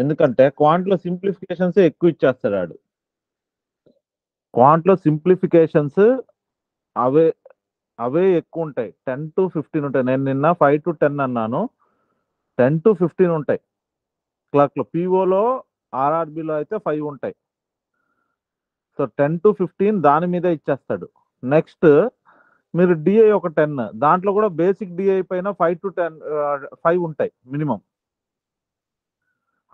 ఎందుకంటే క్వాంట్లో సింప్లిఫికేషన్స్ ఎక్కువ ఇచ్చేస్తాడు ఆడు. క్వాంట్లో సింప్లిఫికేషన్స్ అవే అవే ఎక్కువ ఉంటాయి. 10 to 15 ఉంటాయి. నేను నిన్న 5 to 10 అన్నాను. 10 to 15 ఉంటాయి క్లర్క్లో. పీఓలో ఆర్ఆర్బిలో అయితే 5 ఉంటాయి. సో 10 to 15 దాని మీద ఇచ్చేస్తాడు. నెక్స్ట్ మీరు డిఐ ఒక 10, దాంట్లో కూడా బేసిక్ డిఐ పైన 5 to 10 5 ఉంటాయి మినిమం.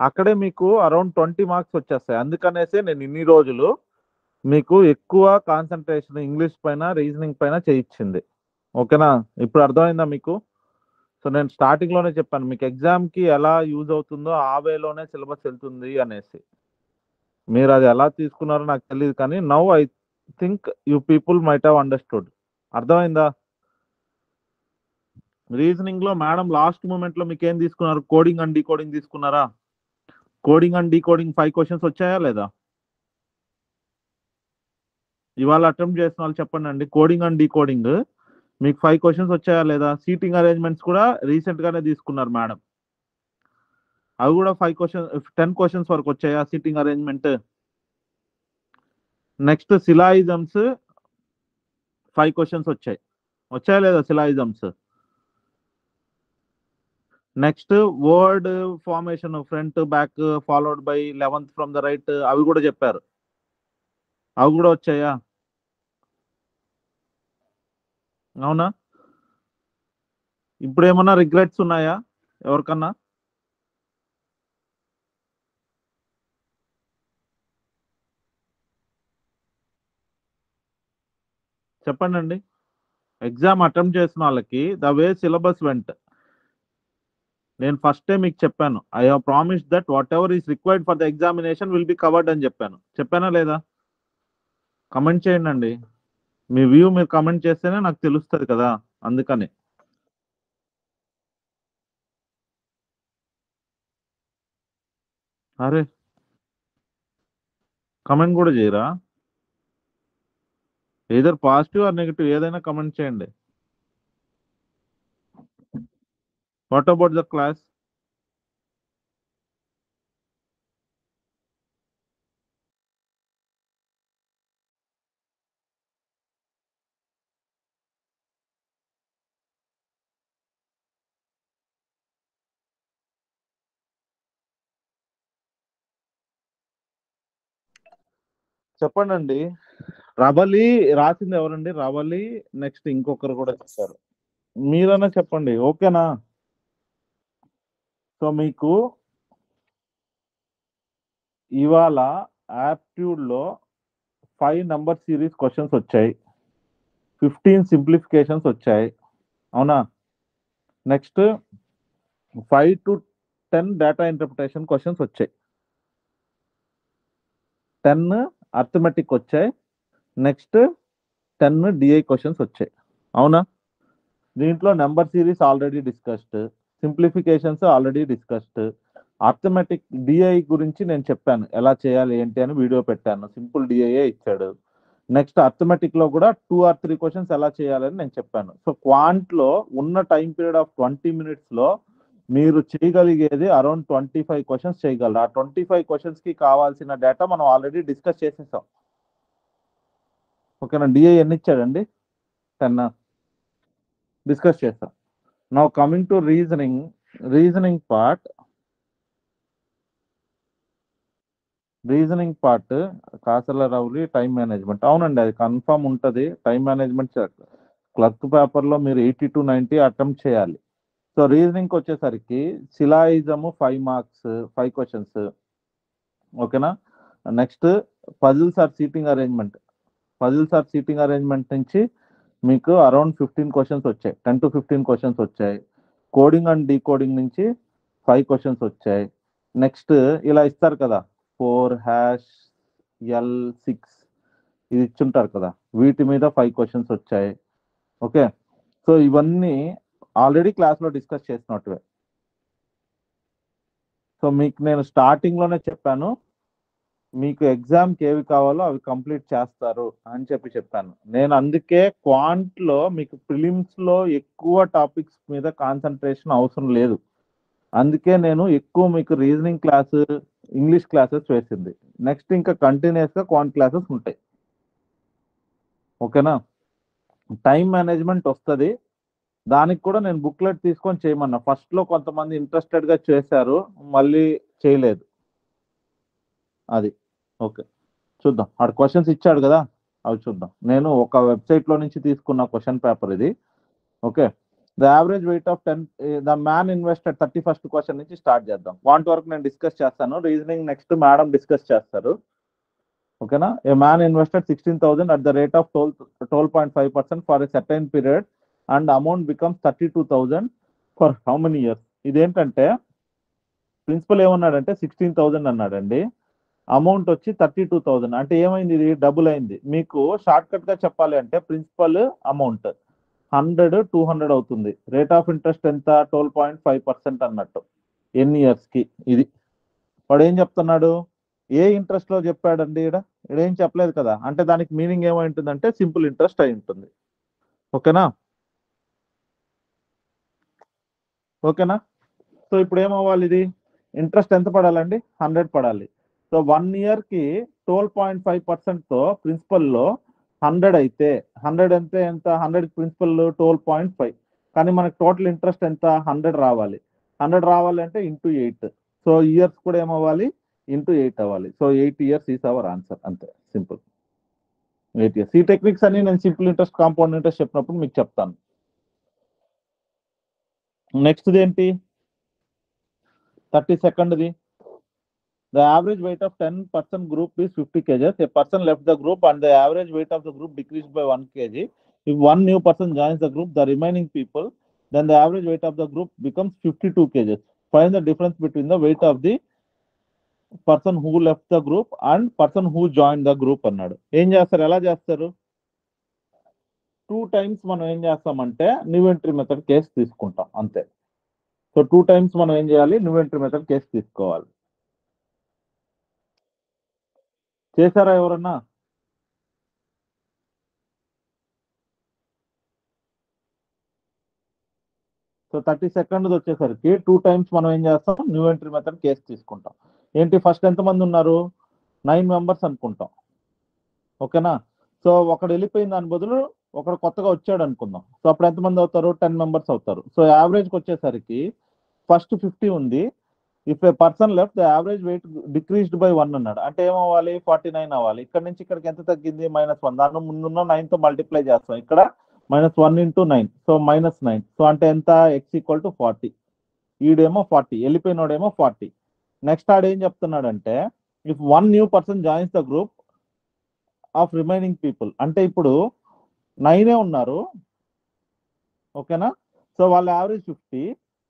అక్కడే మీకు అరౌండ్ 20 మార్క్స్ వచ్చేస్తాయి. అందుకనేసే నేను ఇన్ని రోజులు మీకు ఎక్కువ కాన్సన్ట్రేషన్ ఇంగ్లీష్ పైన, రీజనింగ్ పైన చేయించింది. ఓకేనా? ఇప్పుడు అర్థమైందా మీకు? సో నేను స్టార్టింగ్లోనే చెప్పాను మీకు ఎగ్జామ్కి ఎలా యూజ్ అవుతుందో ఆ వేలోనే సిలబస్ వెళ్తుంది అనేసి. మీరు అది ఎలా తీసుకున్నారో నాకు తెలియదు, కానీ now I think you people might have understood. అర్థమైందా? రీజనింగ్లో మేడం లాస్ట్ మూమెంట్లో మీకు ఏం తీసుకున్నారు? కోడింగ్ అండ్ డీకోడింగ్ తీసుకున్నారా? కోడింగ్ అండ్ డీకోడింగ్ 5 క్వశ్చన్స్ వచ్చాయా లేదా? ఇవాళ అటెంప్ట్ చేసిన వాళ్ళు చెప్పండి అండి. కోడింగ్ అండ్ డీకోడింగ్ మీకు 5 క్వశ్చన్స్ వచ్చాయా లేదా? సీటింగ్ అరేంజ్మెంట్స్ కూడా రీసెంట్ గానే తీసుకున్నారు మేడం. అవి కూడా 5 క్వశ్చన్స్ 10 క్వశ్చన్స్ వరకు వచ్చాయా seating arrangement? Next syllogisms 5 questions వచ్చాయా లేదా syllogisms? Next word formation front back followed by 11th from the right, అవి కూడా చెప్పారు. అవి కూడా వచ్చాయా? అవునా? ఇప్పుడు ఏమన్నా రిగ్రెట్స్ ఉన్నాయా ఎవరికన్నా? చెప్పండి అండి. ఎగ్జామ్ అటెంప్ట్ చేసిన వాళ్ళకి ద వే సిలబస్ వెంట్, నేను ఫస్ట్ టైం మీకు చెప్పాను. I have promise that what ever is required for the examination will be covered అని చెప్పానా లేదా? కమెంట్ చేయండి అండి. మీ వ్యూ మీరు కమెంట్ చేస్తేనే నాకు తెలుస్తుంది కదా, అందుకని. అరే కమెంట్ కూడా చేయరా? ఏదర్ పాజిటివ్ ఆర్ నెగిటివ్ ఏదైనా కమెంట్ చేయండి. What about the class? చెప్పండి అండి. రబలి రాసింది ఎవరండి? రబలి నెక్స్ట్ ఇంకొకరు కూడా చెప్పారు. మీరన్నా చెప్పండి. ఓకేనా? సో మీకు ఇవాళ యాప్ట్యూడ్లో 5 నంబర్ సిరీస్ క్వశ్చన్స్ వచ్చాయి, 15 సింప్లిఫికేషన్స్ వచ్చాయి. అవునా? Next 5 to 10 data interpretation questions వచ్చాయి, 10 అర్థమెటిక్ వచ్చాయి, నెక్స్ట్ 10 డిఐ క్వశ్చన్స్ వచ్చాయి. అవునా? దీంట్లో number series already discussed, simplifications already discussed, arithmetic DI గురించి నేను చెప్పాను ఎలా చేయాలి ఏంటి అని వీడియో పెట్టాను. సింపుల్ డిఐఏ ఇచ్చాడు. నెక్స్ట్ అర్థమెటిక్ లో కూడా 2 or 3 క్వశ్చన్స్ ఎలా చేయాలని నేను చెప్పాను. సో క్వాంట్ లో ఉన్న టైం పీరియడ్ ఆఫ్ 20 minutes లో మీరు చేయగలిగేది అరౌండ్ 25 క్వశ్చన్స్ చేయగలరు. ఆ 25 క్వశ్చన్స్ కి కావాల్సిన డేటా మనం ఆల్రెడీ డిస్కస్ చేసేసాం. ఓకేనా? డిఐ ఎన్ని ఇచ్చాడండి? 10 డిస్కస్ చేస్తాం. Now coming to reasoning part కాసల రౌలి టైం మేనేజ్మెంట్. అవునండి, అది కన్ఫర్మ్ ఉంటుంది. టైం మేనేజ్మెంట్ క్లర్క్ పేపర్ లో మీరు 80 to 90 అటెంప్ట్ చేయాలి. సో రీజనింగ్ వచ్చేసరికి సిలాయిజము 5 మార్క్స్, 5 క్వశ్చన్స్. ఓకేనా? Next puzzles or seating arrangement నుంచి మీకు అరౌండ్ 15 క్వశ్చన్స్ వచ్చాయి, 10 to 15 క్వశ్చన్స్ వచ్చాయి. కోడింగ్ అండ్ డీకోడింగ్ నుంచి 5 క్వశ్చన్స్ వచ్చాయి. నెక్స్ట్ ఇలా ఇస్తారు కదా 4#L6 ఇది ఇచ్చుంటారు కదా, వీటి మీద 5 క్వశ్చన్స్ వచ్చాయి. ఓకే, సో ఇవన్నీ ఆల్రెడీ క్లాస్లో డిస్కస్ చేసినట్టువే. సో మీకు నేను స్టార్టింగ్ లోనే చెప్పాను మీకు ఎగ్జామ్కి ఏవి కావాలో అవి కంప్లీట్ చేస్తారు అని చెప్పాను. నేను అందుకే క్వాంట్లో మీకు ప్రిలిమ్స్లో ఎక్కువ టాపిక్స్ మీద కాన్సన్ట్రేషన్ అవసరం లేదు అందుకే నేను ఎక్కువ మీకు రీజనింగ్ క్లాస్, ఇంగ్లీష్ క్లాసెస్ వేసింది. నెక్స్ట్ ఇంకా కంటిన్యూస్ గా క్వాంట్ క్లాసెస్ ఉంటాయి. ఓకేనా? టైం మేనేజ్మెంట్ వస్తుంది, దానికి కూడా నేను బుక్లెట్ తీసుకొని చేయమన్నా. ఫస్ట్ లో కొంతమంది ఇంట్రెస్టెడ్ గా చేశారు, మళ్ళీ చేయలేదు. అది ఓకే, చూద్దాం. ఆడ క్వశ్చన్స్ ఇచ్చాడు కదా, అవి చూద్దాం. నేను ఒక వెబ్సైట్ లో నుంచి తీసుకున్న క్వశ్చన్ పేపర్ ఇది. Okay, the average weight of 10 the man invested 31st question నుంచి స్టార్ట్ చేద్దాం. క్వాంట్ వరకు నేను డిస్కస్ చేస్తాను, రీజనింగ్ నెక్స్ట్ మేడం డిస్కస్ చేస్తారు. ఓకేనా? ఏ man invested 16,000 at the rate of 12.5% for a certain period and amount becomes 32,000 for how many years? ఇదేంటంటే principal ఏమన్నాడంటే 16,000 అన్నాడండి, అమౌంట్ వచ్చి 32,000. అంటే ఏమైంది? ఇది డబుల్ అయింది. మీకు షార్ట్ కట్ గా చెప్పాలి అంటే ప్రిన్సిపల్ అమౌంట్ 100 200 అవుతుంది. రేట్ ఆఫ్ ఇంట్రెస్ట్ ఎంత? 12.5% అన్నట్టు. ఎన్ని ఇయర్స్ కి? ఇది వాడు ఏం చెప్తున్నాడు? ఏ ఇంట్రెస్ట్ లో చెప్పాడండి? ఇక్కడ ఏం చెప్పలేదు కదా, అంటే దానికి మీనింగ్ ఏమై ఉంటుందంటే సింపుల్ ఇంట్రెస్ట్ అయి ఉంటుంది. ఓకేనా? ఓకేనా? సో ఇప్పుడు ఏమవ్వాలి? ఇది ఇంట్రెస్ట్ ఎంత పడాలండి? 100 పడాలి. సో 1 ఇయర్ కి 12.5% తో ప్రిన్సిపల్ లో 100 అయితే 100 అంటే ఎంత? 100 ప్రిన్సిపల్ 12.5, కానీ మనకు టోటల్ ఇంట్రెస్ట్ ఎంత? 100 రావాలి. 100 రావాలి అంటే ఇంటూ 8. సో ఇయర్స్ కూడా ఏమవ్వాలి? ఇంటూ 8 అవ్వాలి. So 8 years is our answer. అంతే, సింపుల్. 8 ఇయర్స్. ఈ టెక్నిక్స్ అన్ని నేను సింపుల్ ఇంట్రెస్ట్, కాంపౌండ్ ఇంట్రెస్ట్ చెప్పినప్పుడు మీకు చెప్తాను. నెక్స్ట్ ఏంటి? 32nd. The average weight of 10-person group is 50 kg. A person left the group and the average weight of the group decreased by 1 kg. If one new person joins the group, the remaining people, then the average weight of the group becomes 52 kg. Find the difference between the weight of the person who left the group and person who joined the group అన్నాడు. ఏం చేస్తారు? ఎలా చేస్తారు? 2 times మనం ఏం చేస్తామంటే new entry method case తీసుకుంటాం, అంతే. సో 2 times మనం ఏం చేయాలి? న్యూ ఎంట్రీ మెథడ్ కేసు తీసుకోవాలి. చేశారా ఎవరన్నా? సో 32nd వచ్చేసరికి 2 times మనం ఏం చేస్తాం? న్యూ ఎంట్రీ మెథడ్ కేసు తీసుకుంటాం. ఏంటి? ఫస్ట్ ఎంతమంది ఉన్నారు? 9 మెంబర్స్ అనుకుంటాం. ఓకేనా? సో ఒకడు వెళ్ళిపోయిన దాని బదులు ఒకడు కొత్తగా వచ్చాడు అనుకుందాం. సో అప్పుడు ఎంతమంది అవుతారు? 10 మెంబర్స్ అవుతారు. సో యావరేజ్కి వచ్చేసరికి ఫస్ట్ 50 ఉంది. If A person left, the average wait decreased by 1 అన్నాడు. అంటే ఏమవ్వాలి? 49 అవ్వాలి. ఇక్కడ నుంచి ఇక్కడికి ఎంత తగ్గింది? -1. దాని ముందున్న 9 తో మల్టిప్లై చేస్తాం. ఇక్కడ -1 into 9, సో -9. సో అంటే ఎంత? x = 40. ఈడేమో 40, వెళ్ళిపోయినోడేమో 40. నెక్స్ట్ ఆడేం చెప్తున్నాడంటే if 1 new person joins the group of remaining people, అంటే ఇప్పుడు 9 ఉన్నారు. ఓకేనా? సో వాళ్ళ యావరేజ్ 50.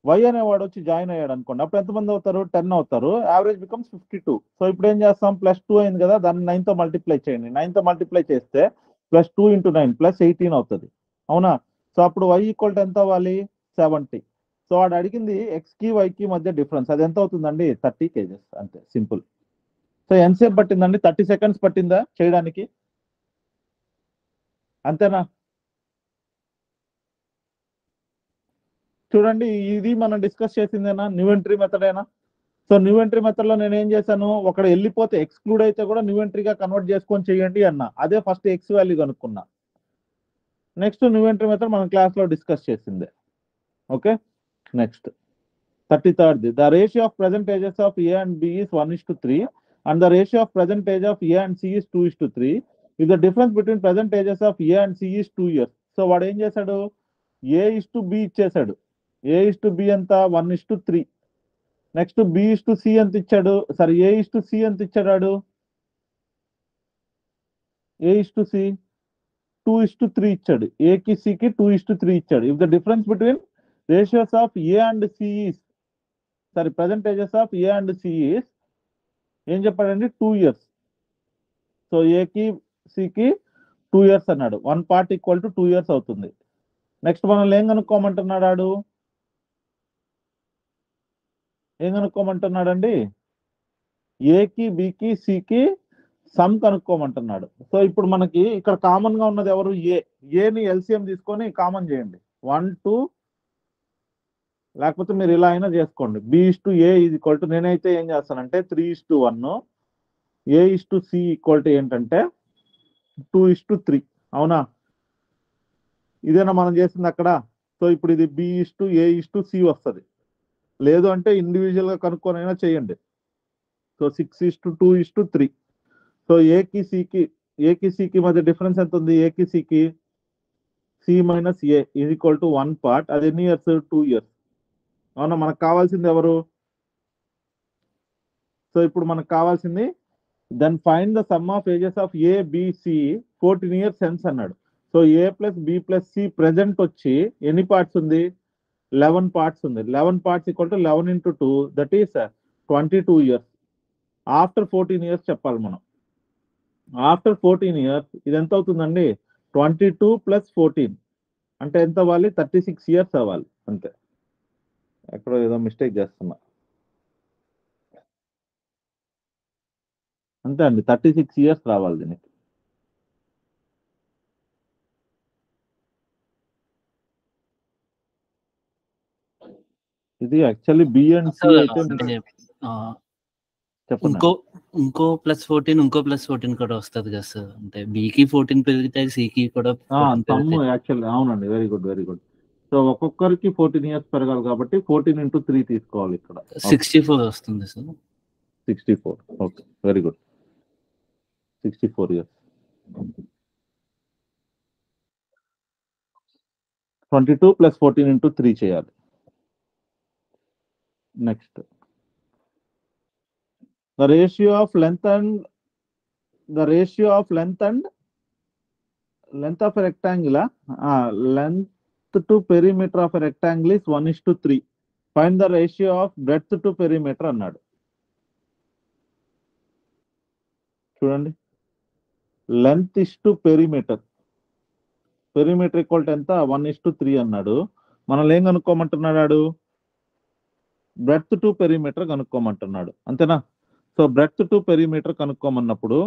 వై అనేవాడు వచ్చి జాయిన్ అయ్యాడు అనుకోండి, అప్పుడు ఎంతమంది అవుతారు? 10 అవుతారు. Average becomes 52. సో ఇప్పుడు ఏం చేస్తాం? +2 అయింది కదా, దాన్ని 9 తో మల్టిప్లై చేయండి. 9 తో మల్టిప్లై చేస్తే +2 into 9 +18 అవుతుంది. అవునా? సో అప్పుడు y = ఎంత అవ్వాలి? 70. సో వాడు అడిగింది x కి y కి మధ్య డిఫరెన్స్, అది ఎంత అవుతుందండి? 30 kg. అంతే, సింపుల్. సో ఎంతసేపు పట్టిందండి? 30 seconds పట్టిందా చేయడానికి? అంతేనా? చూడండి, ఇది మనం డిస్కస్ చేసిందేనా? న్యూ ఎంట్రీ మెథడేనా? సో న్యూ ఎంట్రీ మెథడ్ లో నేను ఏం చేశాను? ఒకడు వెళ్ళిపోతే ఎక్స్క్లూడ్ అయితే కూడా న్యూ ఎంట్రీగా కన్వర్ట్ చేసుకొని చేయండి అన్నా. అదే ఫస్ట్ ఎక్స్ వాల్యూ కనుక్కున్నా. నెక్స్ట్ న్యూ ఎంట్రీ మెథడ్ మనం క్లాస్ లో డిస్కస్ చేసిందే. Okay, next 33rd. The ratio of present ages of A and B is 1:3 and the ratio of present age of A and C is 2:3. If the difference between present ages of A and C is 2 years. So వాడు ఏం చేశాడు? A:B ఇచ్చేసాడు. A:B ఎంత? 1:3. Next B:C ఎంత ఇచ్చాడు? సరే, A:C ఎంత ఇచ్చాడు? A:C 2:3 ఇచ్చాడు. ఏకి సికి 2:3 ఇచ్చాడు. If the difference between ratios of A and C is, సరే percentages of A and C is ఏం చెప్పాడండి? 2 years. సో ఏకి సికి 2 years అన్నాడు. 1 part = 2 years అవుతుంది. నెక్స్ట్ మనల్ని ఏం కనుక్కోమంటున్నాడు? ఏం కనుక్కోమంటున్నాడండి? ఏకి బికి సికి సమ్ కనుక్కోమంటున్నాడు. సో ఇప్పుడు మనకి ఇక్కడ కామన్ గా ఉన్నది ఎవరు? ఏని ఎల్సిఎం తీసుకొని కామన్ చేయండి. 1 2 లేకపోతే మీరు ఇలా అయినా చేసుకోండి. B/A ఈజ్ ఈక్వల్ టు, నేనైతే ఏం చేస్తానంటే 3:1, A/C ఈక్వల్ టు ఏంటంటే 2:3. అవునా? ఇదేనా మనం చేసింది అక్కడ? సో ఇప్పుడు ఇది B/A/C వస్తుంది. లేదు అంటే ఇండివిజువల్ గా కనుక్కొనైనా చేయండి. సో 6:2:3. సో ఏకి సికి మధ్య డిఫరెన్స్ ఎంత ఉంది? ఏకి సికి C minus A is equal to 1 part. అది ఎన్ని ఇయర్స్? 2 ఇయర్స్. అవునా? మనకు కావాల్సింది ఎవరు? సో ఇప్పుడు మనకు కావాల్సింది then find the sum of ages of A, B, C 14 years hence అన్నాడు. So A plus B plus C present వచ్చి ఎన్ని పార్ట్స్ ఉంది? 11 పార్ట్స్ ఉంది. 11 parts equal to 11 into 2, that is 22 years. After 14 years చెప్పాలి మనం. ఆఫ్టర్ 14 ఇయర్స్ ఇది ఎంత అవుతుందండి? 22 ప్లస్ 14 అంటే ఎంత అవ్వాలి? 36 ఇయర్స్ అవ్వాలి. అంతే. ఎక్కడో ఏదో మిస్టేక్ చేస్తున్నా. అంతే అండి, 36 ఇయర్స్ రావాలి దీనికి. ఇది యాక్చువల్లీ B అండ్ C అయితే చెప్పండి. ఇంకో +14 ఇంకో +14 కూడా వస్తుంది కదా సార్? అంటే బికి 14 పెరుగుతాయి, సికి కూడా తమ్ము యాక్చువల్లీ అవునండి. Very good, very good. So ఒక్కొక్కరికి 14 ఇయర్స్ పెరగాలి కాబట్టి 14 into 3 తీసుకోవాలి ఇక్కడ. 64 వస్తుంది sir. 64. Okay, very good. 64 years. 22 + 14 into 3 చేయాలి. Next the ratio of length of a rectangle, length to perimeter of a rectangle is 1:3. Find the ratio of breadth to perimeter అన్నాడు. చూడండి, length is to perimeter equal to ఎంత? 1:3 అన్నాడు. మనల్ని ఏం కనుక్కోమంటున్నాడు? Breadth to perimeter కనుక్కోమంటున్నాడు. అంతేనా? So breadth to perimeter కనుక్కోమన్నప్పుడు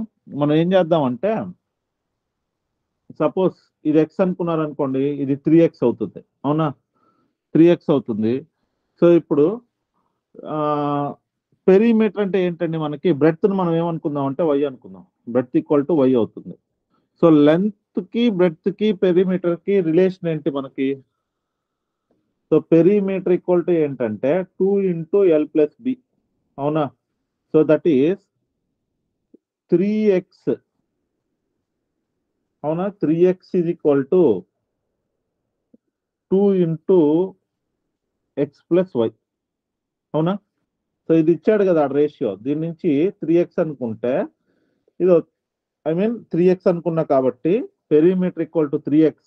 మనం ఏం చేద్దామంటే, సపోజ్ ఇది x అనుకున్నారు అనుకోండి, ఇది 3x అవుతుంది. అవునా? 3x అవుతుంది. సో ఇప్పుడు పెరిమీటర్ అంటే ఏంటండి? మనకి బ్రెడ్త్ మనం ఏమనుకుందాం అంటే y అనుకుందాం. బ్రెడ్త్ ఈక్వల్ టు y అవుతుంది. సో లెంత్ కి బ్రెడ్త్ కి పెరిమీటర్ కి రిలేషన్ ఏంటి మనకి? సో పెరిమీటర్ ఈక్వల్ టు ఏంటంటే 2 into L plus B. అవునా? So that is 3x. అవునా? 3x is equal to 2 into x plus y. అవునా? సో ఇది ఇచ్చాడు కదా రేషియో. దీని నుంచి 3x అనుకుంటే ఇది ఐ మీన్ 3x అనుకున్నా కాబట్టి పెరిమీటర్ ఈక్వల్ టు 3x,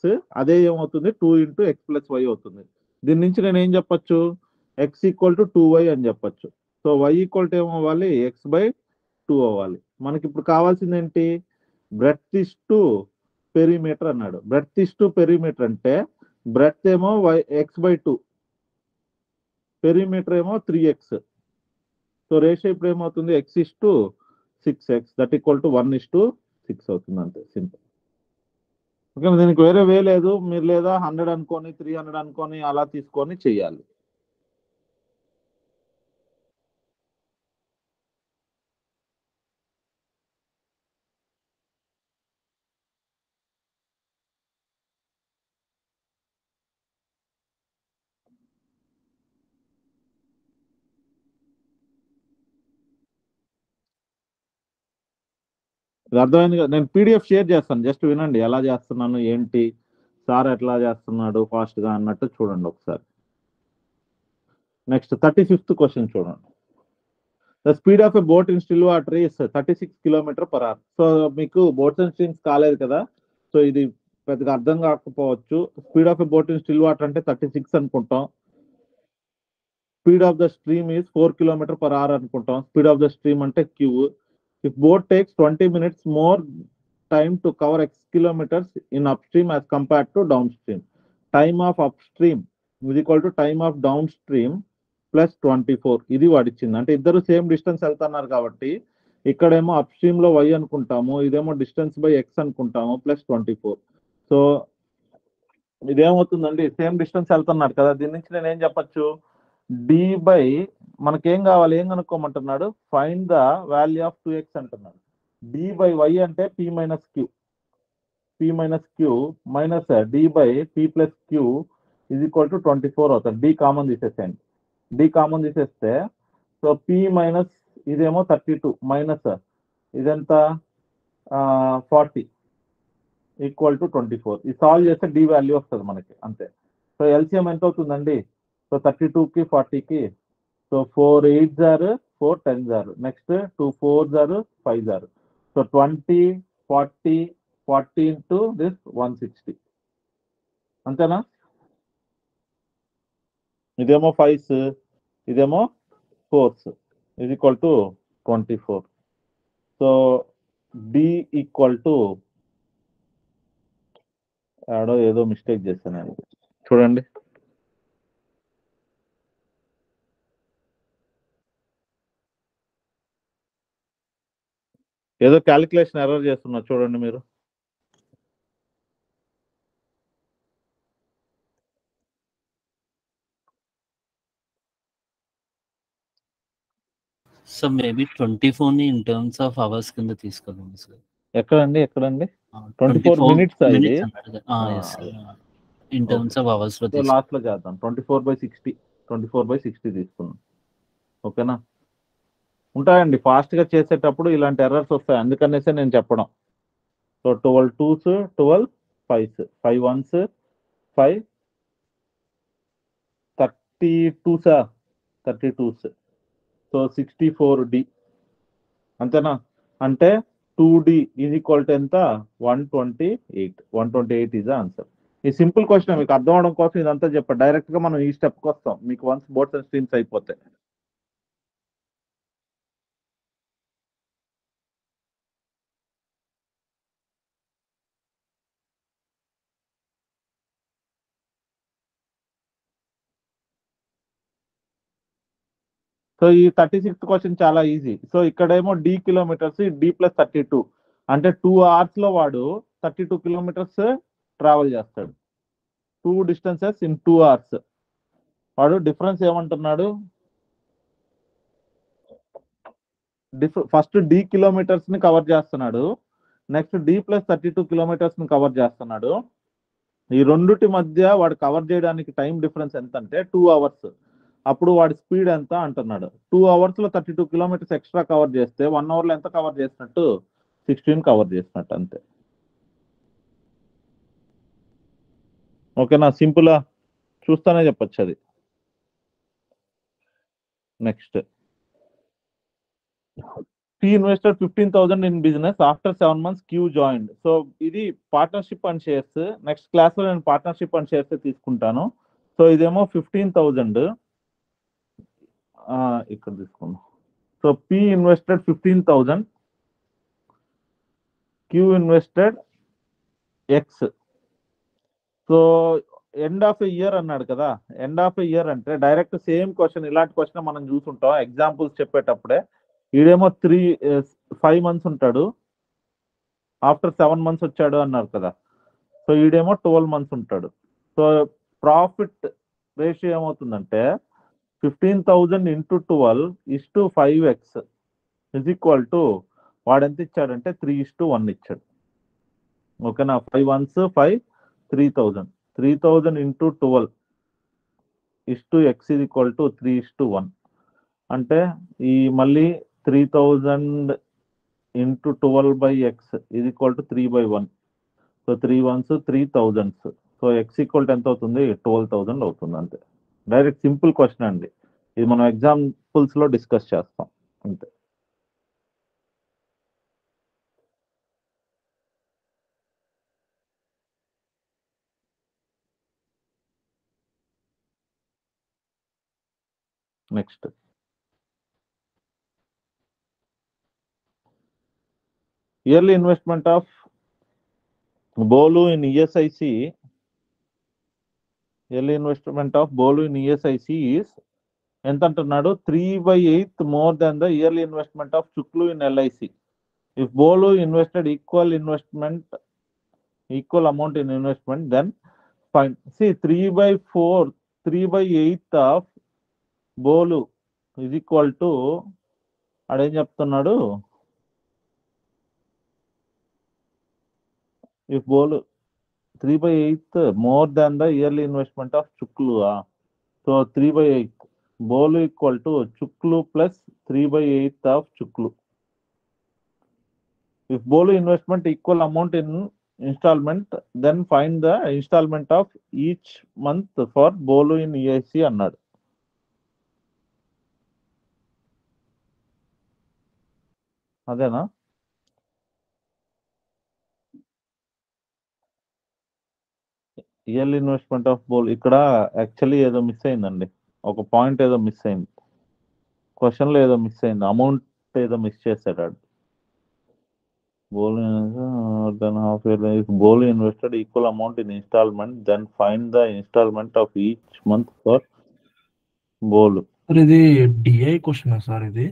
అదే ఏమవుతుంది? 2 into x plus y అవుతుంది. దీని నుంచి నేను ఏం చెప్పొచ్చు? x ఈక్వల్ టు 2y అని చెప్పొచ్చు. సో y ఈక్వల్ టు ఏమవ్వాలి? x/2 అవ్వాలి. మనకి ఇప్పుడు కావాల్సింది ఏంటి? బ్రెడ్త్ ఇస్ టు పెరిమీటర్ అన్నాడు. బ్రెడ్త్ ఇస్ టు పెరిమీటర్ అంటే బ్రెడ్త్ ఏమో x/2, పెరిమీటర్ ఏమో 3x. సో రేషియో ఇప్పుడు ఏమవుతుంది? x/6x, దట్ ఈక్వల్ టు 1:6 అవుతుంది. అంతే, సింపుల్. ఓకే, దీనికి వేరే వే లేదు. మీరు లేదా 100 అనుకొని 300 అనుకొని అలా తీసుకొని చెయ్యాలి. అర్థమైంది కదా? నేను PDF షేర్ చేస్తాను, జస్ట్ వినండి ఎలా చేస్తున్నాను ఏంటి, సార్ ఎట్లా చేస్తున్నాడు ఫాస్ట్ గా అన్నట్టు చూడండి ఒకసారి. నెక్స్ట్ 35th క్వశ్చన్ చూడండి. The speed of a boat in still water is 36 km/h. So మీకు బోట్స్ అండ్ స్ట్రీమ్స్ కాలేదు కదా, సో ఇది పెద్దగా అర్థం కాకపోవచ్చు. Speed of a boat in still water అంటే 36 అనుకుంటాం. Speed of the stream is 4 km/h అనుకుంటాం. స్పీడ్ ఆఫ్ ద స్ట్రీమ్ అంటే Q. If boat takes 20 minutes more time to cover x kilometers in upstream as compared to downstream, time of upstream is equal to time of downstream plus 24. ఇది వాడిచ్చింది. అంటే ఇద్దరు same distance వెళ్తున్నారు కాబట్టి ఇక్కడేమో up stream లో y అనుకుంటాము, ఇదేమో distance by x అనుకుంటాము, ప్లస్ 24. సో ఇదేమవుతుందండి? సేమ్ డిస్టెన్స్ వెళ్తున్నారు కదా, దీని నుంచి నేను ఏం చెప్పచ్చు? డి బై మనకేం కావాలి, ఏం కనుక్కోమంటున్నాడు, find the value of 2x అంటున్నాడు. డి బై వై అంటే p minus q minus d by p plus q is equal to 24 అవుతుంది. డి కామన్ తీసేసేయండి. డి కామన్ తీసేస్తే సో p మైనస్ ఇదేమో 32 మైనస్ ఇదెంత 40 ఈక్వల్ టు 24. ఇది సాల్వ్ చేస్తే D value వస్తుంది మనకి అంతే. సో ఎల్సిఎం ఎంత అవుతుందండి, సో 32కి 40కి, సో 4 8 జారు 4 10 జారు, నెక్స్ట్ 2 4 జారు 5 జారు, సో 20 40 40 ఇంటూ దిస్ 160 అంతేనా. ఇదేమో 5s ఇదేమో 4s ఇది equal to 24. So d equal to ఏదో మిస్టేక్ చేశాను నేను, చూడండి. ఏదో క్యాలిక్యులేషన్ ఎర్రర్ చేస్తున్నా చూడండి మీరు. సో మేబీ 24ని ఇన్ టర్మ్స్ ఆఫ్ అవర్స్ కింద తీసుకోలేము సార్. ఎక్కడండి 24 minutes ఇది. ఇన్ టర్మ్స్ ఆఫ్ అవర్స్ లో లాస్ట్ లో చేద్దాం 24/60 తీసుకుందాం. ఓకేనా. ఉంటాయండి ఫాస్ట్ గా చేసేటప్పుడు ఇలాంటి ఎర్రర్స్ వస్తాయి, అందుకనేసే నేను చెప్పడం. So 12 2s 12 5s 5 1s 5 32s so 64d అంతేనా. అంటే 2d ఈజ్ ఈక్వల్ టు ఎంత 128 ఈజ్ ఆన్సర్. ఈ సింపుల్ క్వశ్చన్ మీకు అర్థం అవడం కోసం ఇదంతా చెప్పా. డైరెక్ట్ గా మనం ఈ స్టెప్ కి వస్తాం మీకు వన్స్ బోర్డ్స్ అండ్ స్ట్రీమ్స్ అయిపోతాయి. సో ఈ 36th క్వశ్చన్ చాలా ఈజీ. సో ఇక్కడేమో డి కిలోమీటర్స్, డి ప్లస్ 32 అంటే 2 hours లో వాడు 32 kilometers ట్రావెల్ చేస్తాడు. 2 distances in 2 hours. వాడు డిఫరెన్స్ ఏమంటున్నాడు, ఫస్ట్ డి కిలోమీటర్స్ ని కవర్ చేస్తున్నాడు, నెక్స్ట్ డి ప్లస్ 32 kilometers ని కవర్ చేస్తున్నాడు. ఈ రెండుటి మధ్య వాడు కవర్ చేయడానికి టైం డిఫరెన్స్ ఎంత అంటే 2 hours. అప్పుడు వాడి స్పీడ్ ఎంత అంటున్నాడు. 2 hours లో 32 kilometers ఎక్స్ట్రా కవర్ చేస్తే 1 hour లో ఎంత కవర్ చేసినట్టు 16 కవర్ చేసినట్టు అంతే. ఓకేనా, సింపుల్ చూస్తానే చెప్పచ్చు అది. Next P invested 15,000 in business after 7 months Q joined. So ఇది partnership and shares. Next class లో నేను పార్ట్నర్షిప్ అండ్ షేర్స్ తీసుకుంటాను. సో ఇదేమో 15,000 ఇక్కడ తీసుకున్నాం. So P invested 15,000, Q invested X. So end of year అన్నాడు కదా. ఎండ్ ఆఫ్ ఇయర్ అంటే డైరెక్ట్ సేమ్ క్వశ్చన్, ఇలాంటి క్వశ్చన్ మనం చూసుంటాం ఎగ్జాంపుల్స్ చెప్పేటప్పుడే. ఈడేమో 5 months ఉంటాడు, ఆఫ్టర్ 7 months వచ్చాడు అన్నారు కదా. సో ఈడేమో 12 months ఉంటాడు. సో ప్రాఫిట్ రేషియో ఏమవుతుందంటే 15,000 into 12 is to 5x is equal to వాడు ఎంత ఇచ్చాడంటే 3:1 ఇచ్చాడు. ఓకేనా. 5 ones 5 3,000 into 12 is to x is equal to 3:1. అంటే ఈ మళ్ళీ 3,000 into 12 by x is equal to 3/1. So 3 ones 3,000. So x equal to ఎంత అవుతుంది 12,000 అవుతుంది అంతే. డైరెక్ట్ సింపుల్ క్వశ్చన్ అండి. ఇది మనం ఎగ్జాంపుల్స్ లో డిస్కస్ చేస్తాం అంతే. Next yearly investment of Bholu in ESIC. Yearly investment of Bholu in ESIC is ఎంత అంటున్నాడు, 3/8 more than the yearly investment of Chuklu in LIC. If Bholu invested equal amount in investment, then fine. See 3/8 of Bholu is equal to ఆడేం చెప్తున్నాడు, if బోలు 3/8 more than the yearly investment of Chuklu. So 3/8 Bolu equal to Chuklu plus 3/8 of Chuklu. If Bolu investment equal amount in installment, then find the installment of each month for Bolu in EIC అన్నాడు. అదేనా? Yearly investment of బోల్ ఇక్కడ actually ఏదో miss అయిందండి, ఒక point ఏదో miss అయింది, క్వశ్చన్లో ఏదో మిస్ అయింది, అమౌంట్ ఏదో మిస్ చేశాడు. Bolu then half year if Bolu invested equal amount in installment, then find the installment of each month for Bolu. ఇది డిఐ క్వశ్చన్ సార్ ఇది?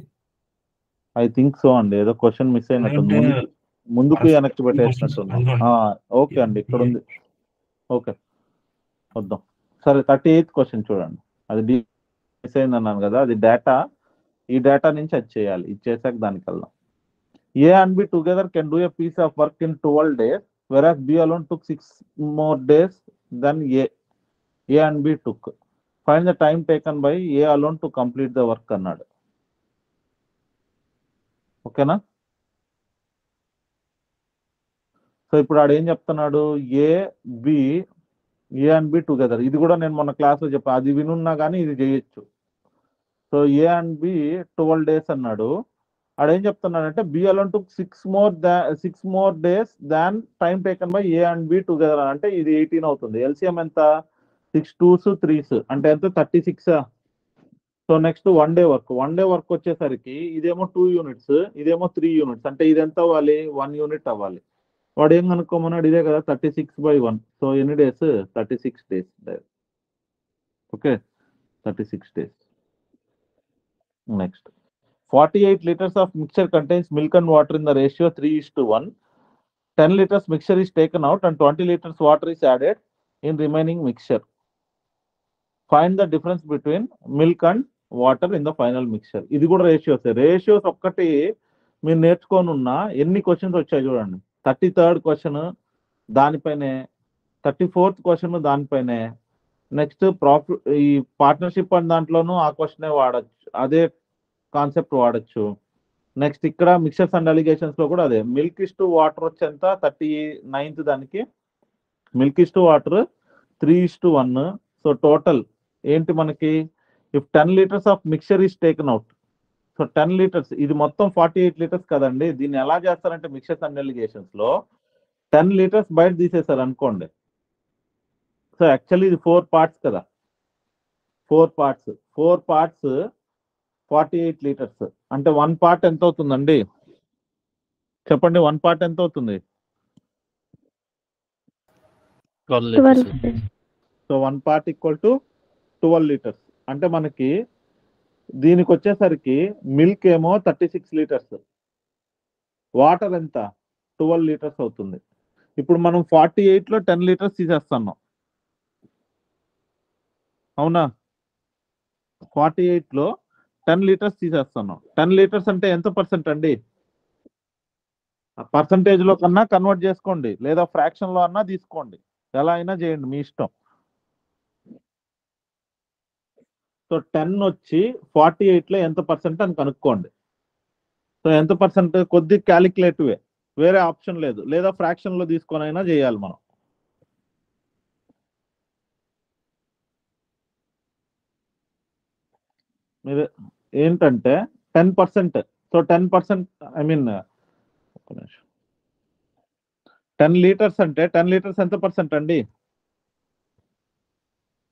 ఐ థింక్ సో అండి, ఏదో క్వశ్చన్ మిస్ అయినట్టుంది, ముందుకు వెనక్కి పెట్టేసినట్టుంది. ఓకే అండి, ఇక్కడ ఉంది. ఓకే వద్దాం. సరే 38th క్వశ్చన్ చూడండి, అది డి మిస్ అయింది అన్నాను కదా, అది డేటా, ఈ డేటా నుంచి అది చేయాలి, ఇది చేశాక దానికి వెళ్దాం. A and B together can do a piece of work in 12 days, whereas B alone took 6 more days than A and B took. Find the time taken by A alone to complete the work అన్నాడు. ఓకేనా? So ఇప్పుడు ఆడు ఏం చెప్తున్నాడు, ఏ and B together, ఇది కూడా నేను మొన్న క్లాస్లో చెప్పా, అది వినున్నా కానీ ఇది చేయొచ్చు. So A and B 12 days అన్నాడు. ఆడేం చెప్తున్నాడంటే B alone to 6 more days than time taken by A and B together అంటే ఇది 18 అవుతుంది. ఎల్సిఎం ఎంత, 6 2s 3s అంటే ఎంత, 36. So next one day work వచ్చేసరికి ఇదేమో 2 units, ఇదేమో 3 units, అంటే ఇది ఎంత అవ్వాలి, 1 unit అవ్వాలి. వాడు ఏం కనుక్కోమన్నాడు, ఇదే కదా 36/1. సో ఎన్ని days, 36 days. Okay 36 days. Next 48 liters of mixture contains milk and water in the ratio 3:1. 10 liters mixture is taken out and 20 liters water is added in remaining mixture. Find the difference between milk and water in the final mixture. ఇది కూడా ratios ఒక్కటి మీరు నేర్చుకోనున్నా ఎన్ని questions వచ్చాయి చూడండి. 33rd question దానిపైనే, 34th question దానిపైనే, next profit ఈ పార్ట్నర్షిప్ అని దాంట్లోనూ ఆ క్వశ్చనే వాడచ్చు, అదే కాన్సెప్ట్ వాడచ్చు. నెక్స్ట్ ఇక్కడ మిక్సర్స్ అండ్ అలిగేషన్స్ లో కూడా అదే, మిల్క్ ఇస్ టు వాటర్ వచ్చేంత 39th దానికి milk is to water 3:1. So total ఏంటి మనకి, if 10 liters of mixture is taken out, so 10 liters ఇది మొత్తం 48 liters కదండి. దీన్ని ఎలా చేస్తారంటే మిక్సర్స్ అండ్ అలిగేషన్స్ లో 10 liters బయట తీసేసారు అనుకోండి. సో యాక్చువల్లీ ఇది 4 parts కదా, 4 parts 48 liters అంటే 1 part ఎంత అవుతుందండి చెప్పండి, 1 part ఎంత అవుతుంది? 12 liters. So 1 part equal to 12 liters. అంటే మనకి దీనికి వచ్చేసరికి మిల్క్ ఏమో 36 liters, వాటర్ ఎంత 12 liters అవుతుంది. ఇప్పుడు మనం 48లో 10 liters తీసేస్తున్నాం, అవునా? 48లో 10 liters తీసేస్తున్నాం. 10 liters అంటే ఎంత పర్సెంట్ అండి? పర్సంటేజ్ లో కన్నా కన్వర్ట్ చేసుకోండి, లేదా ఫ్రాక్షన్ లో అన్నా తీసుకోండి, ఎలా అయినా చేయండి మీ ఇష్టం. సో 10 వచ్చి 48లో ఎంత పర్సెంట్ అని కనుక్కోండి. సో ఎంత పర్సెంట్, కొద్ది క్యాలిక్యులేటివే, వేరే ఆప్షన్ లేదు, లేదా ఫ్రాక్షన్ లో తీసుకొని అయినా చేయాలి మనం. మీరు ఏంటంటే 10%, సో 10% ఐ మీన్ 10 liters అంటే 10 liters ఎంత పర్సెంట్ అండి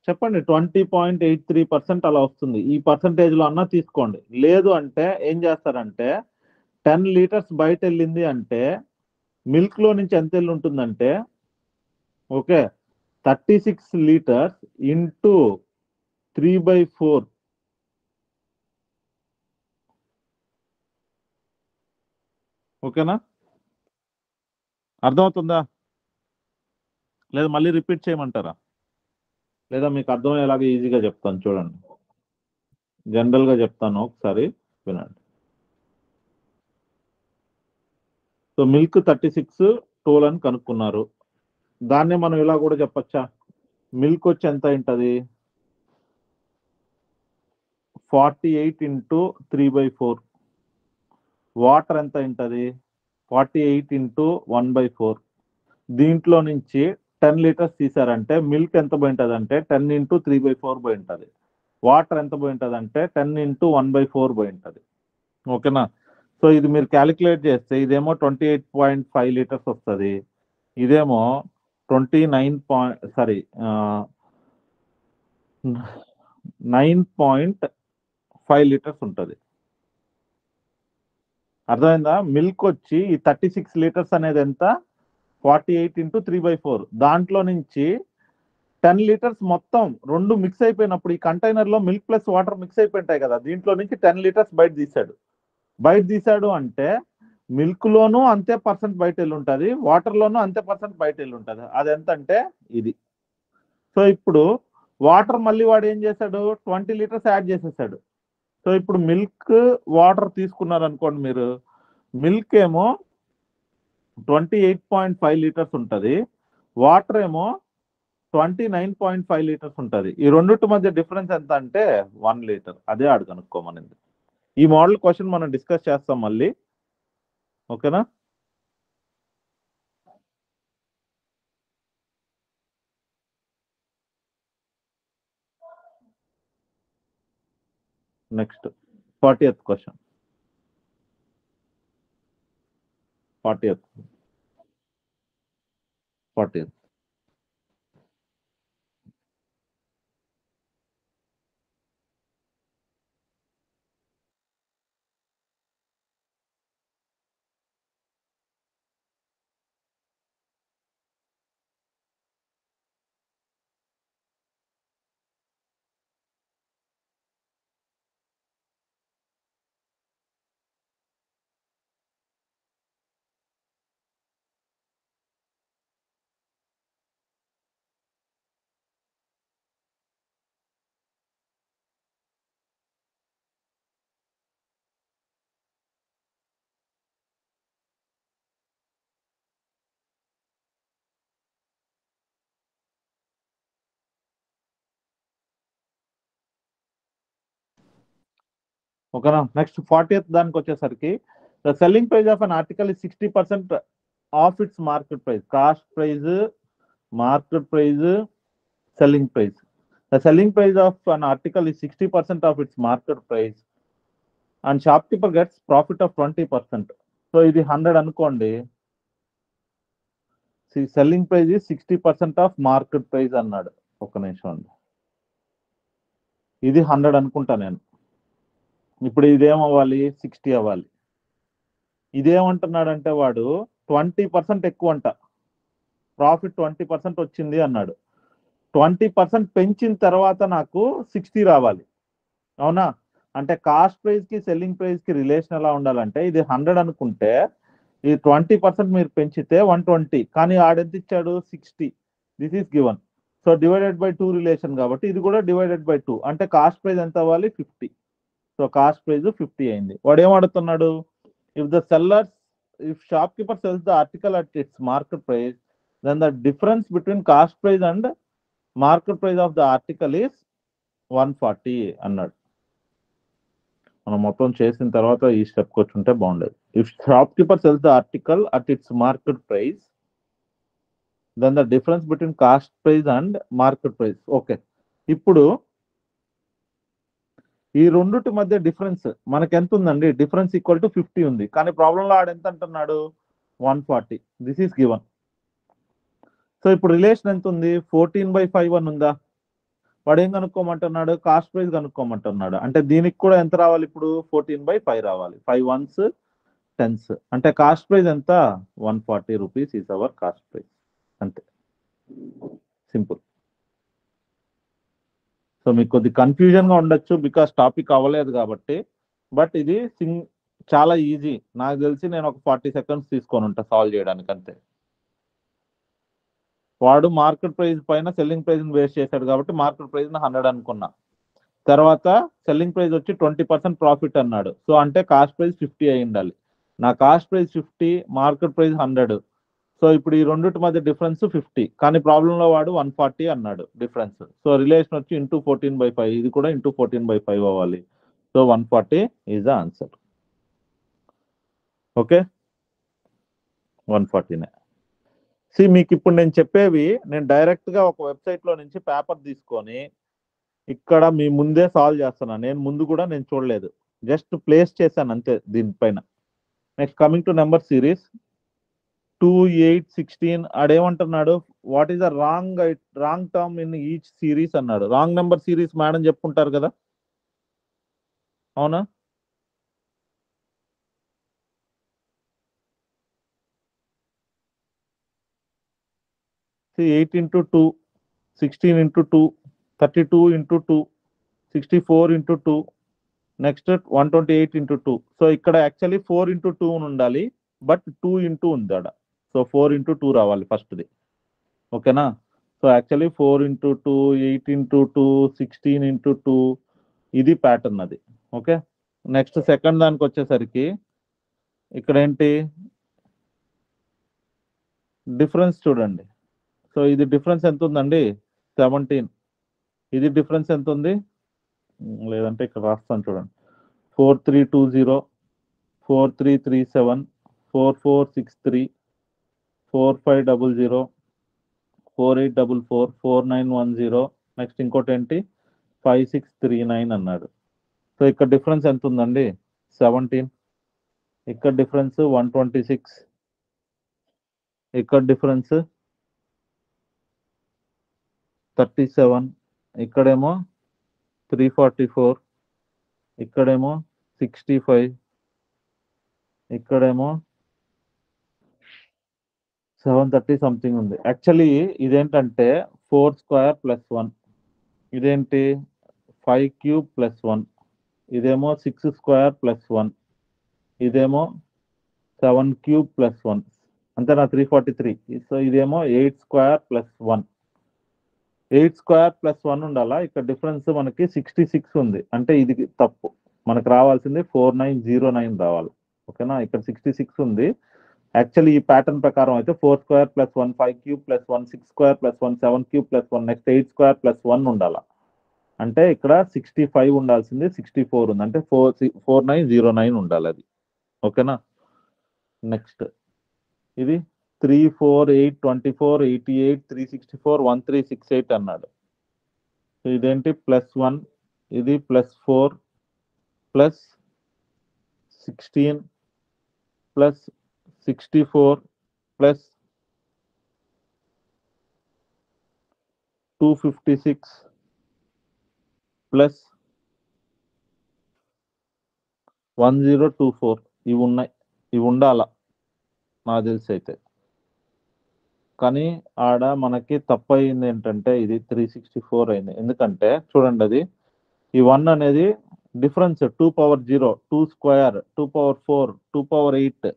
చెప్పండి? 20.83% అలా వస్తుంది. ఈ పర్సంటేజ్ లో అన్నా తీసుకోండి. లేదు అంటే ఏం చేస్తారంటే 10 liters బయట వెళ్ళింది అంటే మిల్క్ లో నుంచి ఎంత వెళ్ళి ఉంటుందంటే, ఓకే 36 liters ఇంటూ 3/4. ఓకేనా? అర్థమవుతుందా? లేదా మళ్ళీ రిపీట్ చేయమంటారా? లేదా మీకు అర్థమయ్యేలాగా ఈజీగా చెప్తాను చూడండి. జనరల్ గా చెప్తాను ఒకసారి వినండి. సో మిల్క్ 36 టోల్ అని కనుక్కున్నారు. దాన్నే మనం ఇలా కూడా చెప్పచ్చా, మిల్క్ వచ్చి ఎంత ఉంటది 48 ఇంటూ 3/4. వాటర్ ఎంత ఉంటది 48 ఇంటూ 1/4. దీంట్లో నుంచి 10 లీటర్స్ తీసారంటే మిల్క్ ఎంత పోయింటది అంటే 10 ఇంటూ 3/4 పోయింటది. వాటర్ ఎంత పోయింటది అంటే 10 ఇంటూ 1/4 పోయింటది. ఓకేనా? సో ఇది మీరు క్యాలిక్యులేట్ చేస్తే ఇదేమో 28.5 లీటర్స్ వస్తుంది, ఇదేమో 9.5 లీటర్స్ ఉంటుంది. అర్థమైందా? మిల్క్ వచ్చి ఈ 36 లీటర్స్ అనేది ఎంత 48 ఇంటూ 3/4. దాంట్లో నుంచి 10 లీటర్స్ మొత్తం రెండు మిక్స్ అయిపోయినప్పుడు ఈ కంటైనర్ లో మిల్క్ ప్లస్ వాటర్ మిక్స్ అయిపోయింటాయి కదా, దీంట్లో నుంచి 10 లీటర్స్ బయట తీసాడు అంటే మిల్క్ లోనూ అంతే పర్సెంట్ బయట వెళ్ళి ఉంటుంది, వాటర్ లోనూ అంతే పర్సెంట్ బయట వెళ్ళి ఉంటుంది. అది ఎంత అంటే ఇది. సో ఇప్పుడు వాటర్ మళ్ళీ వాడు ఏం చేశాడు 20 లీటర్స్ యాడ్ చేసేసాడు. సో ఇప్పుడు మిల్క్ వాటర్ తీసుకున్నారు అనుకోండి మీరు, మిల్క్ ఏమో 28.5 లీటర్స్ ఉంటుంది, వాటర్ ఏమో 29.5 లీటర్స్ ఉంటుంది. ఈ రెండింటి మధ్య డిఫరెన్స్ ఎంత అంటే 1 లీటర్. అదే ఆడు కనుక్కోమనింది. ఈ మోడల్ క్వశ్చన్ మనం డిస్కస్ చేస్తాం మళ్ళీ. ఓకేనా? Next 40th question. 40th. ఓకేనా? నెక్స్ట్ 40th దానికి వచ్చేసరికి the selling price of an article is 60% of it's market price. Cost price, market price, selling price. The selling price of an article is 60% of it's market price and shopkeeper gets profit of 20%. So ఇది 100 అనుకోండి. Selling price 60% of market price అన్నాడు. ఒక నిమిషం అండి, ఇది 100 అనుకుంటా నేను. ఇప్పుడు ఇదేమవ్వాలి 60 అవ్వాలి. ఇదేమంటున్నాడంటే వాడు 20% ఎక్కువ అంట, ప్రాఫిట్ 20% వచ్చింది అన్నాడు. 20% పెంచిన తర్వాత నాకు 60 రావాలి. అవునా? అంటే కాస్ట్ ప్రైస్ కి సెల్లింగ్ ప్రైస్ కి రిలేషన్ ఎలా ఉండాలంటే ఇది 100 అనుకుంటే ఈ 20% మీరు పెంచితే 120, కానీ ఆడెంత ఇచ్చాడు 60. This is given. So divided by 2 relation కాబట్టి ఇది కూడా డివైడెడ్ బై 2 అంటే కాస్ట్ ప్రైస్ ఎంత అవ్వాలి 50. సో కాస్ట్ ప్రైస్ 50 అయింది. వాడు ఏం అడుగుతున్నాడు, if shopkeeper sells the article at its market price, then the difference between cost price and market price of the article is 140 అన్నాడు. మనం మొత్తం చేసిన తర్వాత ఈ స్టెప్ వచ్చుంటే బాగుండేది. If shopkeeper sells the article at its market price, then the difference between cost price and market price. Okay, ఇప్పుడు ఈ రెండుటి మధ్య డిఫరెన్స్ మనకి ఎంత ఉందండి, డిఫరెన్స్ ఈక్వల్ టు 50 ఉంది. కానీ ప్రాబ్లంలో ఆడ ఎంత అంటున్నాడు 140. This is given. సో ఇప్పుడు రిలేషన్ ఎంత ఉంది 14/5 అని ఉందా. వాడు ఏం కనుక్కోమంటున్నాడు, కాస్ట్ ప్రైస్ కనుక్కోమంటున్నాడు. అంటే దీనికి కూడా ఎంత రావాలి ఇప్పుడు 14/5 రావాలి. 5 ones 10s అంటే కాస్ట్ ప్రైస్ ఎంత 140 rupees is our cost price. అంతే, సింపుల్. సో మీకు కొద్ది కన్ఫ్యూజన్ గా ఉండొచ్చు బికాస్ టాపిక్ అవ్వలేదు కాబట్టి, బట్ ఇది చాలా ఈజీ. నాకు తెలిసి నేను ఒక 40 seconds తీసుకొని ఉంటా సాల్వ్ చేయడానికి అంతే. వాడు మార్కెట్ ప్రైస్ పైన సెల్లింగ్ ప్రైస్ బేస్ చేశాడు కాబట్టి మార్కెట్ ప్రైస్ 100 అనుకున్నా. తర్వాత సెల్లింగ్ ప్రైస్ వచ్చి 20% ప్రాఫిట్ అన్నాడు. సో అంటే కాస్ట్ ప్రైస్ 50 అయి ఉండాలి. నా cost price 50, market price 100. So ఇప్పుడు ఈ రెండింటి మధ్య డిఫరెన్స్ 50, కానీ ప్రాబ్లంలో వాడు 140 అన్నాడు డిఫరెన్స్. సో రిలేషన్ వచ్చి ఇంటూ 14/5, ఇది కూడా ఇంటూ 14/5 అవ్వాలి. So 140 is the answer. Okay, 140నే. మీకు ఇప్పుడు నేను చెప్పేవి నేను డైరెక్ట్ గా ఒక వెబ్సైట్ లో నుంచి పేపర్ తీసుకొని ఇక్కడ మీ ముందే సాల్వ్ చేస్తున్నాను. నేను ముందు కూడా నేను చూడలేదు, జస్ట్ ప్లేస్ చేశాను అంతే దీనిపైన. Next coming to number series 2, 8, 16. ఆడేమంటున్నాడు, what is the wrong term in each series అన్నాడు. రాంగ్ నెంబర్ సిరీస్ మేడం చెప్పుకుంటారు కదా, అవునా? See, 8 into 2, 16 into 2, 32 into 2, 64 into 2, next 128 into 2. So ఇక్కడ యాక్చువల్లీ 4 into 2 ఉండాలి, బట్ 2 into ఉంది ఆడ. సో 4 into 2 రావాలి ఫస్ట్ది. ఓకేనా? So actually 4 into 2, 8 into 2, 16 into 2, ఇది ప్యాటర్న్ అది. ఓకే, నెక్స్ట్ సెకండ్ దానికి వచ్చేసరికి ఇక్కడ ఏంటి డిఫరెన్స్ చూడండి. సో ఇది డిఫరెన్స్ ఎంత ఉందండి, 17. ఇది డిఫరెన్స్ ఎంత ఉంది, లేదంటే ఇక్కడ రాస్తాను చూడండి, 4320, 4337, 4463, 4500, 4844, 4910. నెక్స్ట్ ఇంకోటి ఏంటి 5639 అన్నాడు. సో ఇక్కడ డిఫరెన్స్ ఎంత ఉందండి, 17. ఇక్కడ డిఫరెన్స్ 126. ఇక్కడ డిఫరెన్స్ 37. ఇక్కడేమో 344. ఇక్కడేమో 65. ఇక్కడేమో 730 సంథింగ్ ఉంది. యాక్చువల్లీ ఇదేంటంటే 4 square plus 1, ఇదేంటి 5 cube plus 1, ఇదేమో 6 square plus 1, ఇదేమో 7 cube plus 1, అంతేనా 343. సో ఇదేమో 8 square plus 1. 8 square plus 1 ఉండాలా. ఇక్కడ డిఫరెన్స్ మనకి 66 ఉంది, అంటే ఇది తప్పు. మనకు రావాల్సింది 4909 రావాలి. ఓకేనా, ఇక్కడ 66 ఉంది. యాక్చువల్లీ ఈ ప్యాటర్న్ ప్రకారం అయితే 4 square plus 1, 5 cube plus 1, 6 square plus 1, 7 cube plus 1, next 8 square plus 1 ఉండాలా. అంటే ఇక్కడ 65 ఉండాల్సింది 64 ఉంది, అంటే 4909 ఉండాలి అది. ఓకేనా, నెక్స్ట్ ఇది 3, 4, 8, 24, 88, 364, 1368 అన్నాడు. సో ఇదేంటి +1, ఇది +4, +16, +64, +256, +1024. ఇవి ఉన్నాయి, ఇవి ఉండాలా నాకు తెలిసి అయితే. కానీ ఆడ మనకి తప్పు అయింది ఏంటంటే ఇది 364 అయింది. ఎందుకంటే చూడండి, అది ఈ 1 అనేది difference 2 power 0, 2 square, 2 power 4, 2 power 8,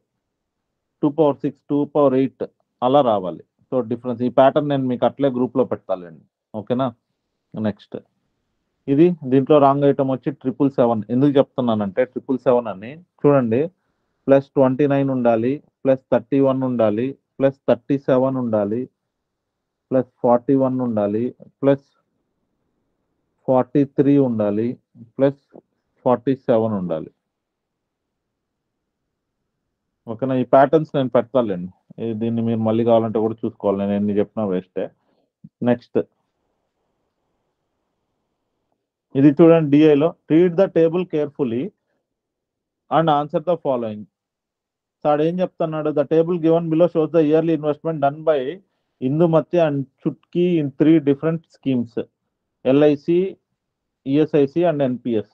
2 power 6, 2 power 8 అలా రావాలి. సో డిఫరెన్స్ ఈ ప్యాటర్న్ నేను మీకు అట్లే గ్రూప్ లో పెడతానండి. ఓకేనా, నెక్స్ట్ ఇది దీంట్లో రాంగ్ ఐటమ్ వచ్చి 777. ఎందుకు చెప్తున్నానంటే 777 అని చూడండి, +29 ఉండాలి, +31 ఉండాలి, +37 ఉండాలి, +41 ఉండాలి, +43 ఉండాలి, +47 ఉండాలి. ఓకేనా, ఈ ప్యాటర్న్స్ నేను పెడతాలేండి. దీన్ని మీరు మళ్ళీ కావాలంటే కూడా చూసుకోవాలి, నేను ఎన్ని చెప్పినా వేస్టే. నెక్స్ట్ ఇది చూడండి, డిఐలో read the table carefully and answer the following. Sir ఏం చెప్తున్నాడు, the table given below shows the yearly investment done by Indumati and Chutki in 3 different schemes, LIC, ESIC and NPS.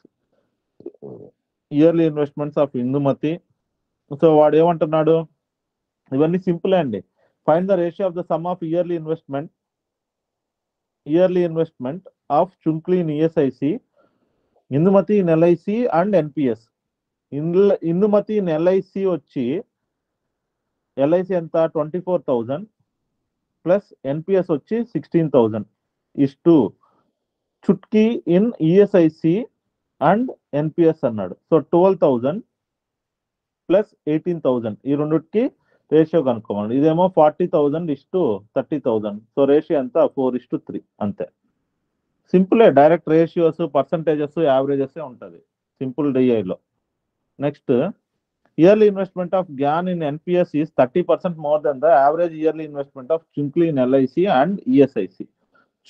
Yearly investments of Indumati. So వాడు ఏమంటున్నాడు, ఇవన్నీ simple అండి. Find the ratio of the sum of yearly investment of Chunkli in ESIC, Indumati in LIC and NPS. Indumati in LIC వచ్చి LIC ఎంత 24,000 plus NPS వచ్చి 16,000 is to Chutki in ESIC and NPS అన్నాడు. So 12,000 plus 18,000 ఈ రెండుకి రేషియో కనుక్కోమన్నాడు. ఇదేమో 40,000:30,000. So ratio ఎంత? 4:3 అంతే. సింపులే, డైరెక్ట్ రేషియోస్, పర్సంటేజెస్, యావరేజెస్ ఉంటుంది సింపుల్ డిఐలో. Next, yearly investment of Gyan in NPS is 30% more than the average yearly investment of Chinkli in LIC and ESIC.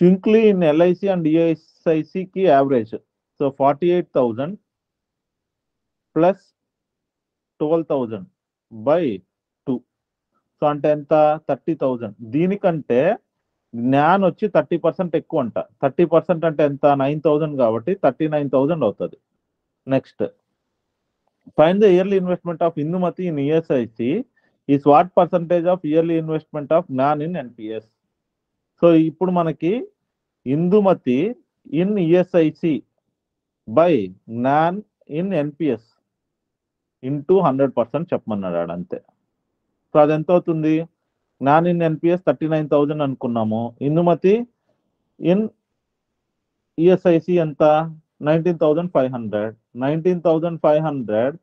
Chinkli in LIC and ఈఎస్ఐసికి average so 48,000 plus 12,000/2. So అంటే ఎంత? 30,000. దీనికంటే జ్ఞాన్ వచ్చి 30% ఎక్కువ అంట. 30% అంటే ఎంత? 9,000 కాబట్టి 39,000 అవుతుంది. Next, find the yearly investment of Indumathi in ESIC is what percentage of yearly investment of Gyan in NPS. So ఇప్పుడు మనకి Indumathi in ESIC by Gyan in NPS into 100% చెప్పమన్నాడు అంతే. సో అది ఎంత అవుతుంది? జ్ఞాన్ ఇన్ ఎన్పిఎస్ 39,000 అనుకున్నాము. ఇందుమతి ఇన్ ఈఎస్ఐసి ఎంత? 19,500. 19,500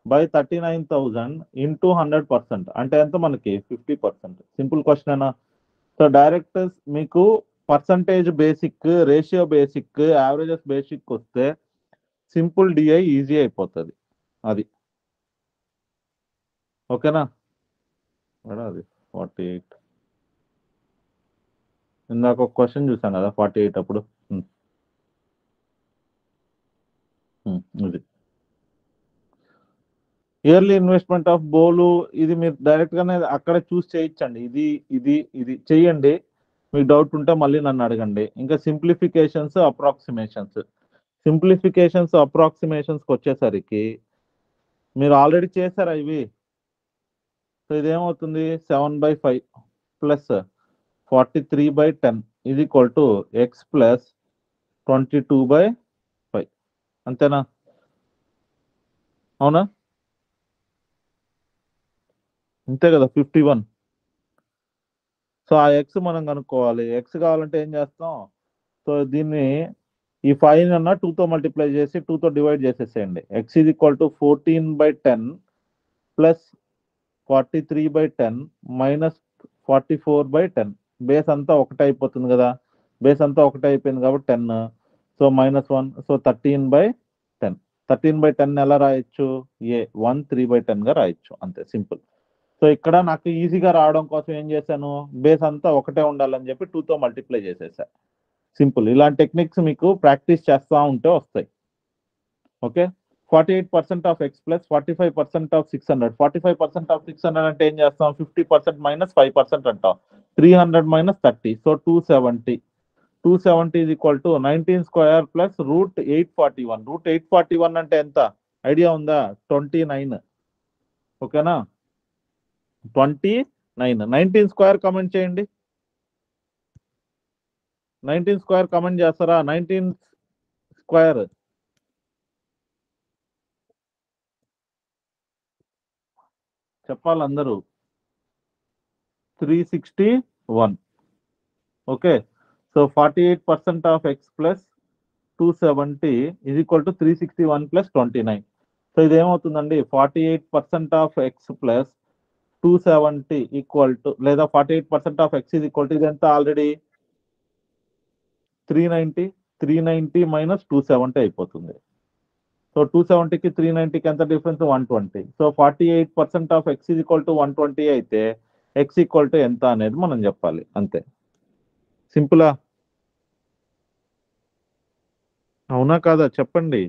బై 39,000 ఇంటూ 100% అంటే ఎంత మనకి? 50%. Simple question. సో డైరెక్ట్ మీకు percentage basic, ratio basic, averages basic వస్తే సింపుల్ డిఐ ఈజీ అయిపోతుంది. అది ఓకేనా? అది 48 ఇందాక ఒక క్వశ్చన్ చూసాం కదా 48 అప్పుడు. ఇది ఇయర్లీ ఇన్వెస్ట్మెంట్ ఆఫ్ బోలు. ఇది మీరు డైరెక్ట్ గానే అక్కడే చూస్ చేయించండి. ఇది ఇది ఇది చెయ్యండి. మీకు డౌట్ ఉంటే మళ్ళీ నన్ను అడగండి. ఇంకా సింప్లిఫికేషన్స్, అప్రాక్సిమేషన్స్. సింప్లిఫికేషన్స్, అప్రాక్సిమేషన్స్కి వచ్చేసరికి మీరు ఆల్రెడీ చేశారా ఇవి? సో ఇదేమవుతుంది? 7/5 ప్లస్ 43/10 ఇది ఈక్వల్ టు ఎక్స్ ప్లస్ 22/5. అంతేనా? అవునా? అంతే కదా, 51. సో ఆ ఎక్స్ మనం కనుక్కోవాలి. ఎక్స్ కావాలంటే ఏం చేస్తాం? సో దీన్ని ఈ 5 అన్న 2తో మల్టిప్లై చేసి 2తో డివైడ్ చేసేసేయండి. X is equal to 14/10 plus 43/10 minus 44/10. Base అంతా ఒకటే అయిపోతుంది కదా. బేస్ అంతా ఒకటే అయిపోయింది కాబట్టి 10. సో -1. సో 13/10. 13/10 ఎలా రాయొచ్చు? 1 3/10 గా రాయొచ్చు. అంతే, సింపుల్. సో ఇక్కడ నాకు ఈజీగా రావడం కోసం ఏం చేశాను? బేస్ అంతా ఒకటే ఉండాలని చెప్పి 2తో మల్టిప్లై చేసేసా. సింపుల్. ఇలాంటి టెక్నిక్స్ మీకు ప్రాక్టీస్ చేస్తూ ఉంటే వస్తాయి. Okay. 48% of x plus 45% of 600. 45% of 600 అంటే ఏం చేస్తాం? 50% మైనస్ 5% అంటాం. 300 minus 30. So 270. 270 is equal to 19 square plus √841. √841 అంటే ఎంత? ఐడియా ఉందా? 29. ఓకేనా? 29. 19 స్క్వేర్ కమెంట్ చేయండి. 19 స్క్వేర్ కమెంట్ చేస్తారా? 19 స్క్వేర్ చెప్పాలి అందరూ. 361. Okay. So 48% of x plus 270 is equal to 361 plus 29. So ఇదేమవుతుందండి? 48% of x plus 270 equal to, లేదా 48% of x is equal to ఇది ఎంత? ఆల్రెడీ 390. 390 మైనస్ 270 అయిపోతుంది. సో 270కి 390కి ఎంత difference? 120. So 48% of x is equal to 120 అయితే X equal to ఎంత అనేది మనం చెప్పాలి. అంతే, సింపులా? అవునా కాదా చెప్పండి.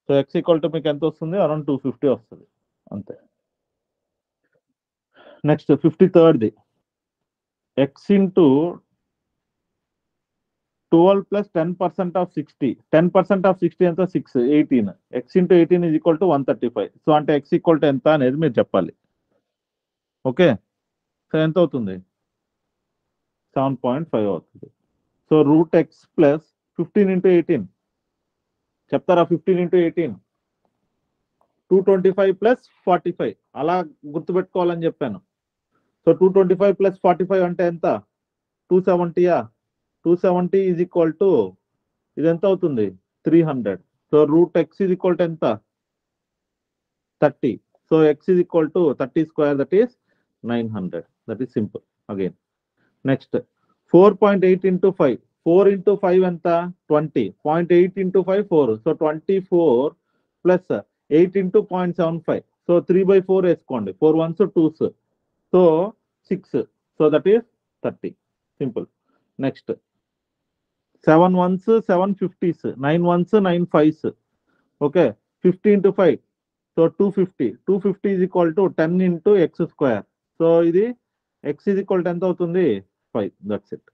సో ఎక్స్ ఈక్వల్ టు మీకు ఎంత వస్తుంది? అరౌండ్ 250 వస్తుంది. అంతే. Next 53rd X into 12 plus 10% of 60. 10% of 60 ఎంత? 6. 18. X into 18 is equal to 135. So అంటే ఎక్స్ ఈక్వల్ టు ఎంత అనేది మీరు చెప్పాలి. ఓకే. సో ఎంత అవుతుంది? 7.5 అవుతుంది. సో √x ప్లస్ 15 ఇంటూ 18 చెప్తారా? 15 ఇంటూ 18 225 ప్లస్ 45 అలా గుర్తుపెట్టుకోవాలని చెప్పాను. సో 225 ప్లస్ 45 అంటే ఎంత 270యా 270 ఈజ్ ఈక్వల్ టు ఇది ఎంత అవుతుంది 300. So root x is equal to ఎంత 30. So X is equal to 30 square that is 900. That is simple. Again next 4.8 into 5. 4 into 5 ఎంత 20. 0.8 into 5 4. So 24 plus 8 into 0.75. So 3/4 వేసుకోండి. 4 1s 2s. So 6. So that is 30. Simple. Next 7 1s 7 50s. 9 1s 9 5s. Okay 50 into 5. So 250. 250 is equal to 10 into x square. So ఇది x is equal to ఎంత అవుతుంది 5. That's it.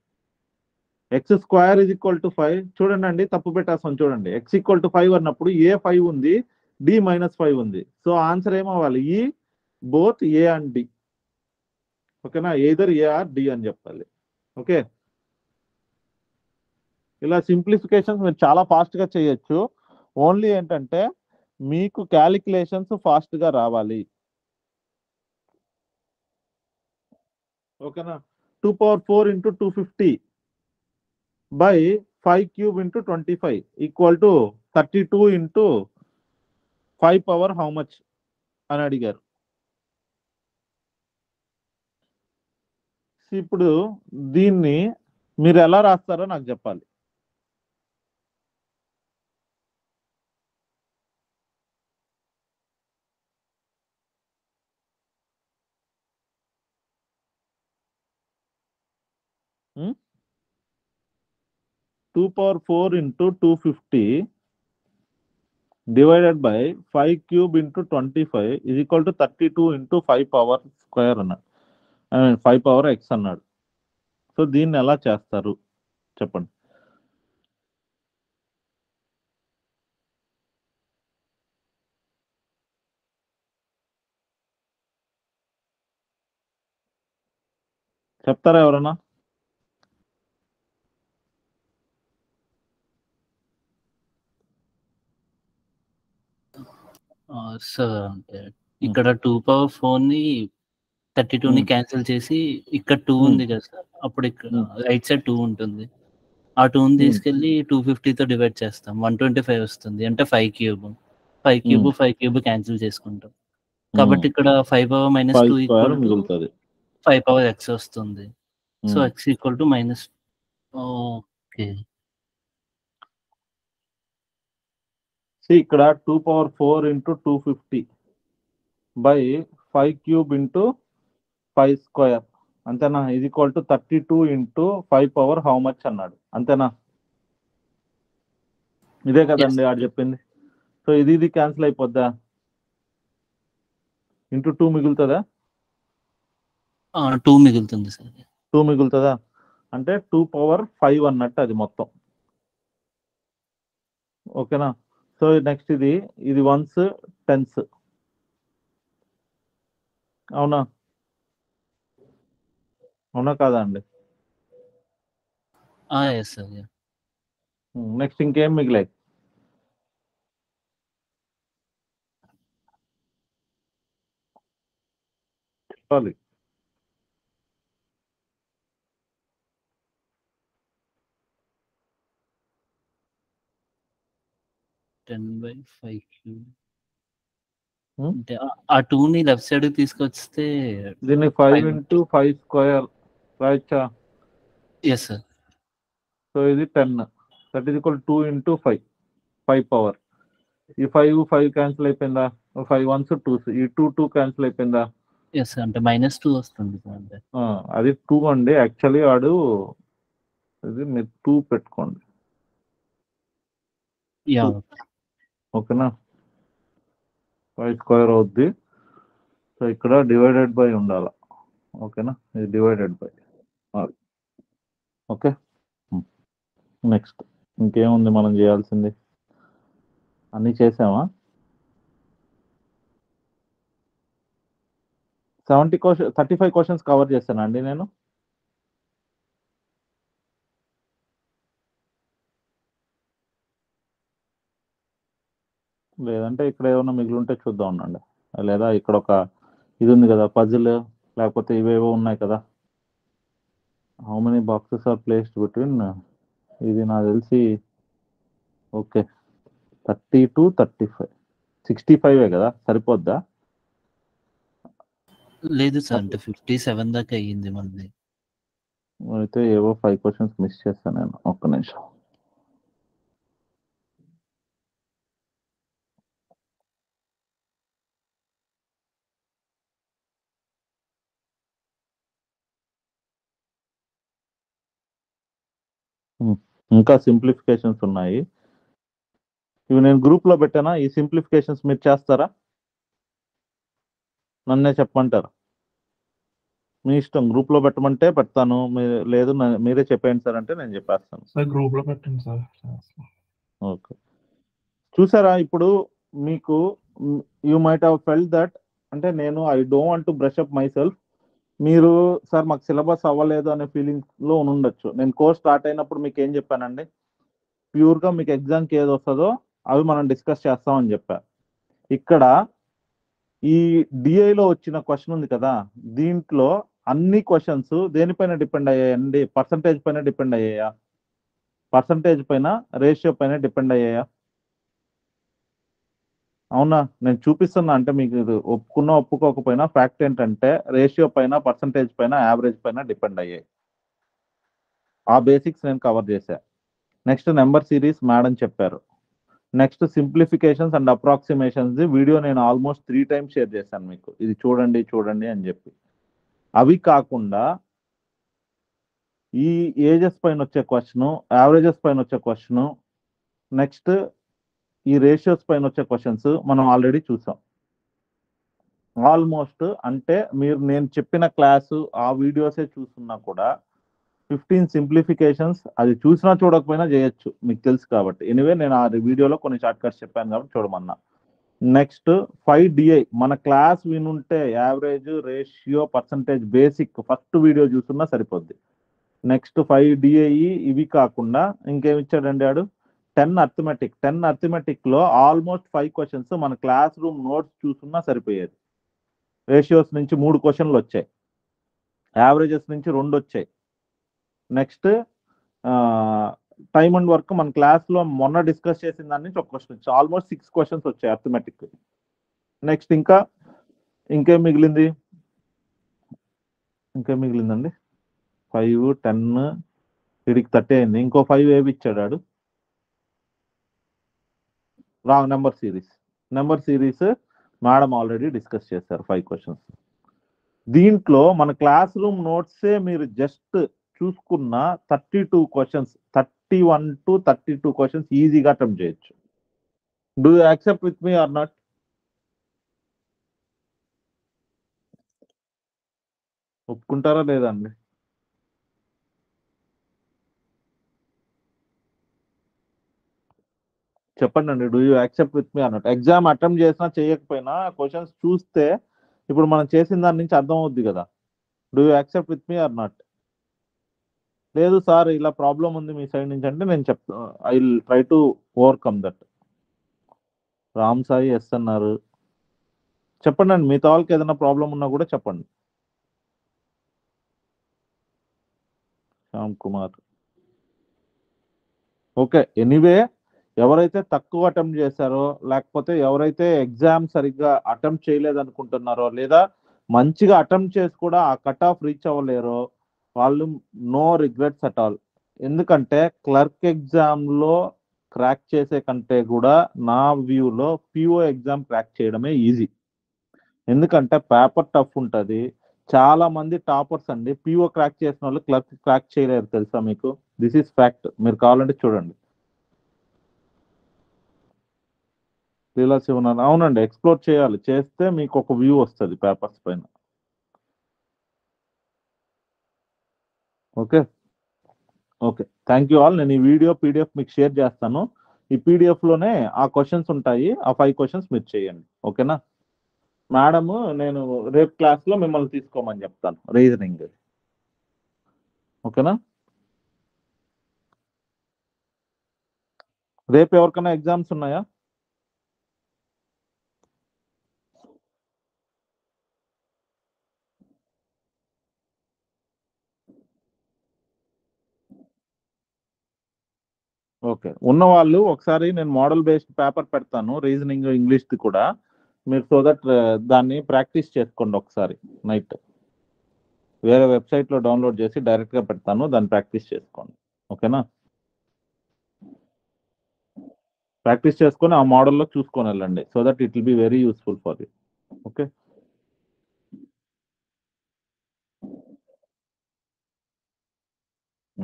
X square is equal to 5. చూడండి అండి తప్పు పెట్టేస్తాం చూడండి. X equal to 5 అన్నప్పుడు ఏ 5 ఉంది డి -5 ఉంది. సో ఆన్సర్ ఏమవ్వాలి ఈ బోత్ ఏ అండ్ డి. ఓకేనా ఎయిదర్ ఏ ఆర్ డి అని చెప్పాలి. ఓకే ఇలా సింప్లిఫికేషన్స్ మీరు చాలా ఫాస్ట్ గా చేయొచ్చు. ఓన్లీ ఏంటంటే మీకు క్యాలిక్యులేషన్స్ ఫాస్ట్ గా రావాలి. ఓకేనా 2/4 into 250 by 5 cube into 25 equal to 32 into 5 power how much అని అడిగారు. ఇప్పుడు దీన్ని మీరు ఎలా రాస్తారో నాకు చెప్పాలి. Hmm? 2/4 into 250 divided by 5 cube into 25 is equal to 32 into 5 power square అన్నాడు. 5 power x అన్నాడు. సో దీన్ని ఎలా చేస్తారు చెప్పండి. చెప్తారా ఎవరన్నా? సార్ అంటే ఇక్కడ 2/4 ని 32 ని క్యాన్సిల్ చేసి ఇక్కడ 2 ఉంది కదా సార్. అప్పుడు ఇక్కడ రైట్ సైడ్ 2 ఉంటుంది. ఆ 2ని తీసుకెళ్లి 250తో డివైడ్ చేస్తాం. 125 వస్తుంది. అంటే 5 క్యూబ్ 5 క్యూబ్ క్యాన్సిల్ చేసుకుంటాం. కాబట్టి ఇక్కడ 5 power -2 equal to 5 power x వస్తుంది. So x equal to minus. Okay ఇక్కడ 2/4 into 250 by 5 cube into 5 square అంతేనా ఇది equal to 32 into 5 power how much అన్నాడు. అంతేనా? ఇదే కదండి ఆడు చెప్పింది. సో ఇది క్యాన్సిల్ అయిపోద్దా? ఇంటూ 2 మిగులుతుందా? 2 మిగులుతుంది సార్. 2 మిగులుతుందా అంటే 2/5 అన్నట్టు అది మొత్తం. ఓకేనా? సో నెక్స్ట్ ఇది 1s 10s అవునా కాదా అండి? Yes sir. నెక్స్ట్ ఇంకేం మిగిలాయి? చెప్పాలి. అంటే ఆ 2ని లెఫ్ట్ సైడ్ తీసుకొస్తే దీన్ని 5 into 5 స్క్వేర్ రాయచ్చా? Yes sir. సో ఇది 10 that is equal 2 into 5 power. ఈ 5 క్యాన్సిల్ అయిపోయిందా? 5 1s 2s ఈ 2 క్యాన్సిల్ అయిపోయిందా? ఎస్ అంటే -2 వస్తుంది సార్. అంటే అది 2 అండి యాక్చువల్లీ వాడు ఇది మీరు 2 పెట్టుకోండి. ఓకేనా 5 స్క్వేర్ అవుద్ది. సో ఇక్కడ డివైడెడ్ బై ఉండాల. ఓకేనా ఇది డివైడెడ్ బై. ఓకే నెక్స్ట్ ఇంకేముంది మనం చేయాల్సింది? అన్నీ చేసామా? 35 క్వశ్చన్స్ కవర్ చేశాను అండి నేను. లేదంటే ఇక్కడ ఏమన్నా మిగిలి ఉంటే చూద్దాం ఉండండి. లేదా ఇక్కడ ఒక ఇది ఉంది కదా పజిల్ లేకపోతే ఇవేవో ఉన్నాయి కదా, how many boxes are placed between, ఇది నాకు తెలిసి ఓకే 30 to 35, 65 కదా, సరిపోద్దా? లేదు సార్, అంటే 57 దాకా అయ్యింది మనది. అయితే ఏవో 5 క్వశ్చన్స్ మిస్ చేస్తాను నేను, ఒక్క నిమిషం. ఇంకా సింప్లిఫికేషన్స్ ఉన్నాయి, ఇవి నేను గ్రూప్ లో పెట్టానా? ఈ సింప్లిఫికేషన్స్ మీరు చేస్తారా? నన్నే చెప్పమంటారా? మీ ఇష్టం, గ్రూప్ లో పెట్టమంటే పెడతాను, లేదు మీరే చెప్పేయండి సార్ అంటే నేను చెప్పేస్తాను. సార్ గ్రూప్ లో పెట్టండి సార్. ఓకే, చూసారా ఇప్పుడు మీకు, you might have felt that, అంటే నేను I don't want to brush up my self, మీరు సార్ మాకు సిలబస్ అవ్వలేదు అనే ఫీలింగ్ లో ఉండొచ్చు. నేను కోర్స్ స్టార్ట్ అయినప్పుడు మీకు ఏం చెప్పానండి? ప్యూర్ గా మీకు ఎగ్జామ్కి ఏది వస్తుందో అవి మనం డిస్కస్ చేస్తామని చెప్పా. ఇక్కడ ఈ డిఐలో వచ్చిన క్వశ్చన్ ఉంది కదా, దీంట్లో అన్ని క్వశ్చన్స్ దేనిపైన డిపెండ్ అయ్యాయండి? పర్సంటేజ్ పైన డిపెండ్ అయ్యాయా? పర్సంటేజ్ పైన, రేషియో పైన డిపెండ్ అయ్యాయా? అవునా? నేను చూపిస్తున్నా, అంటే మీకు ఇది ఒప్పుకున్నా ఒప్పుకోకపోయినా ఫ్యాక్ట్ ఏంటంటే రేషియో పైన, పర్సంటేజ్ పైన, యావరేజ్ పైన డిపెండ్ అయ్యాయి. ఆ బేసిక్స్ నేను కవర్ చేశా. నెక్స్ట్ నెంబర్ సిరీస్ మేడం చెప్పారు. Next simplifications and approximations video నేను ఆల్మోస్ట్ 3 times షేర్ చేశాను మీకు, ఇది చూడండి చూడండి అని చెప్పి. అవి కాకుండా ఈ ఏజెస్ పైన వచ్చే క్వశ్చన్, యావరేజెస్ పైన వచ్చే క్వశ్చన్, నెక్స్ట్ ఈ రేషియోస్ పైన వచ్చే క్వశ్చన్స్ మనం ఆల్రెడీ చూసాం ఆల్మోస్ట్. అంటే మీరు నేను చెప్పిన క్లాసు ఆ వీడియోసే చూస్తున్నా కూడా 15 సింప్లిఫికేషన్స్ అది చూసినా చూడకపోయినా చేయొచ్చు, మీకు తెలుసు కాబట్టి. ఎనివే నేను ఆ వీడియోలో కొన్ని షార్ట్ కట్స్ చెప్పాను కాబట్టి చూడమన్నా. నెక్స్ట్ 5 డిఐ మన క్లాస్ వినుంటే average, ratio, percentage basic first video చూస్తున్నా సరిపోద్ది. నెక్స్ట్ 5 డిఐ ఇవి కాకుండా ఇంకేమి ఇచ్చాడండి ఆడు? 10 అర్థమెటిక్. 10 అర్థమెటిక్ లో ఆల్మోస్ట్ 5 క్వశ్చన్స్ మన క్లాస్ రూమ్ నోట్స్ చూసున్నా సరిపోయేది. రేషియోస్ నుంచి 3 క్వశ్చన్లు వచ్చాయి, యావరేజెస్ నుంచి 2 వచ్చాయి. నెక్స్ట్ టైమ్ అండ్ వర్క్ మన క్లాస్ లో మొన్న డిస్కస్ చేసిన దాని నుంచి ఒక క్వశ్చన్ వచ్చి ఆల్మోస్ట్ 6 క్వశ్చన్స్ వచ్చాయి అర్థమెటిక్. నెక్స్ట్ ఇంకేం మిగిలింది? ఇంకేం మిగిలిందండి? 5, 10, వీడికి 30 అయింది. ఇంకో 5 ఏవి ఇచ్చాడు? Wrong. Number series. Number series madam already discuss చేశారు 5 క్వశ్చన్స్. దీంట్లో మన క్లాస్ రూమ్ నోట్సే మీరు జస్ట్ చూసుకున్న 32 క్వశ్చన్స్, 31 to 32 క్వశ్చన్స్ ఈజీగా అటెంప్ట్ చేయొచ్చు. Do you accept with me or not? ఒప్పుకుంటారా లేదా అండి? చెప్పండి అండి, do you accept with me or not? Exam attempt చేసినా చేయకపోయినా క్వశ్చన్స్ చూస్తే ఇప్పుడు మనం చేసిన దాని నుంచి అర్థం అవుద్ది కదా. Do you accept with me or not? లేదు సార్ ఇలా ప్రాబ్లం ఉంది మీ సైడ్ నుంచి అంటే నేను చెప్తాను, I will try to overcome that. Ram Sai yes అన్నారు. చెప్పండి అండి, మిగతా వాళ్ళకి ఏదైనా ప్రాబ్లం ఉన్నా కూడా చెప్పండి. శ్యామ్ కుమార్ ఓకే. ఎనీవే ఎవరైతే తక్కువ అటెంప్ట్ చేశారో, లేకపోతే ఎవరైతే ఎగ్జామ్ సరిగ్గా అటెంప్ట్ చేయలేదు అనుకుంటున్నారో, లేదా మంచిగా అటెంప్ట్ చేసి కూడా ఆ కట్ ఆఫ్ రీచ్ అవ్వలేరో వాళ్ళు నో రిగ్రెట్స్ అట్ ఆల్. ఎందుకంటే క్లర్క్ ఎగ్జామ్ లో క్రాక్ చేసే కంటే కూడా నా వ్యూలో పిఓ ఎగ్జామ్ క్రాక్ చేయడమే ఈజీ. ఎందుకంటే పేపర్ టఫ్ ఉంటుంది, చాలా మంది టాపర్స్ అండి పిఓ క్రాక్ చేసిన వాళ్ళు క్లర్క్ క్రాక్ చేయలేరు, తెలుసా మీకు? This is fact. మీరు కావాలంటే చూడండి. లీలా శివనారాయణ, అవునండి, ఎక్స్ప్లోర్ చేయాలి, చేస్తే మీకు ఒక వ్యూ వస్తుంది పేపర్స్ పైన. Okay okay, thank you all. నేను ఈ వీడియో పీడిఎఫ్ మీకు షేర్ చేస్తాను. ఈ పీడిఎఫ్ లోనే ఆ క్వశ్చన్స్ ఉంటాయి, ఆ 5 క్వశ్చన్స్ మీరు చేయండి. ఓకేనా మేడము? నేను రేపు క్లాస్ లో మిమ్మల్ని తీసుకోమని చెప్తాను రీజనింగ్. ఓకేనా? రేపు ఎవరికైనా ఎగ్జామ్స్ ఉన్నాయా? ఓకే, ఉన్న వాళ్ళు ఒకసారి నేను మోడల్ బేస్డ్ పేపర్ పెడతాను, రీజనింగ్ ఇంగ్లీష్ది కూడా, మీరు సో దట్ దాన్ని ప్రాక్టీస్ చేసుకోండి ఒకసారి నైట్. వేరే వెబ్సైట్లో డౌన్లోడ్ చేసి డైరెక్ట్గా పెడతాను, దాన్ని ప్రాక్టీస్ చేసుకోండి. ఓకేనా? ప్రాక్టీస్ చేసుకొని ఆ మోడల్లో చూసుకొని వెళ్ళండి, so that it will be very useful for you. Okay,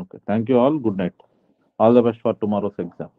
okay, thank you all, good night, all the best for tomorrow's exam.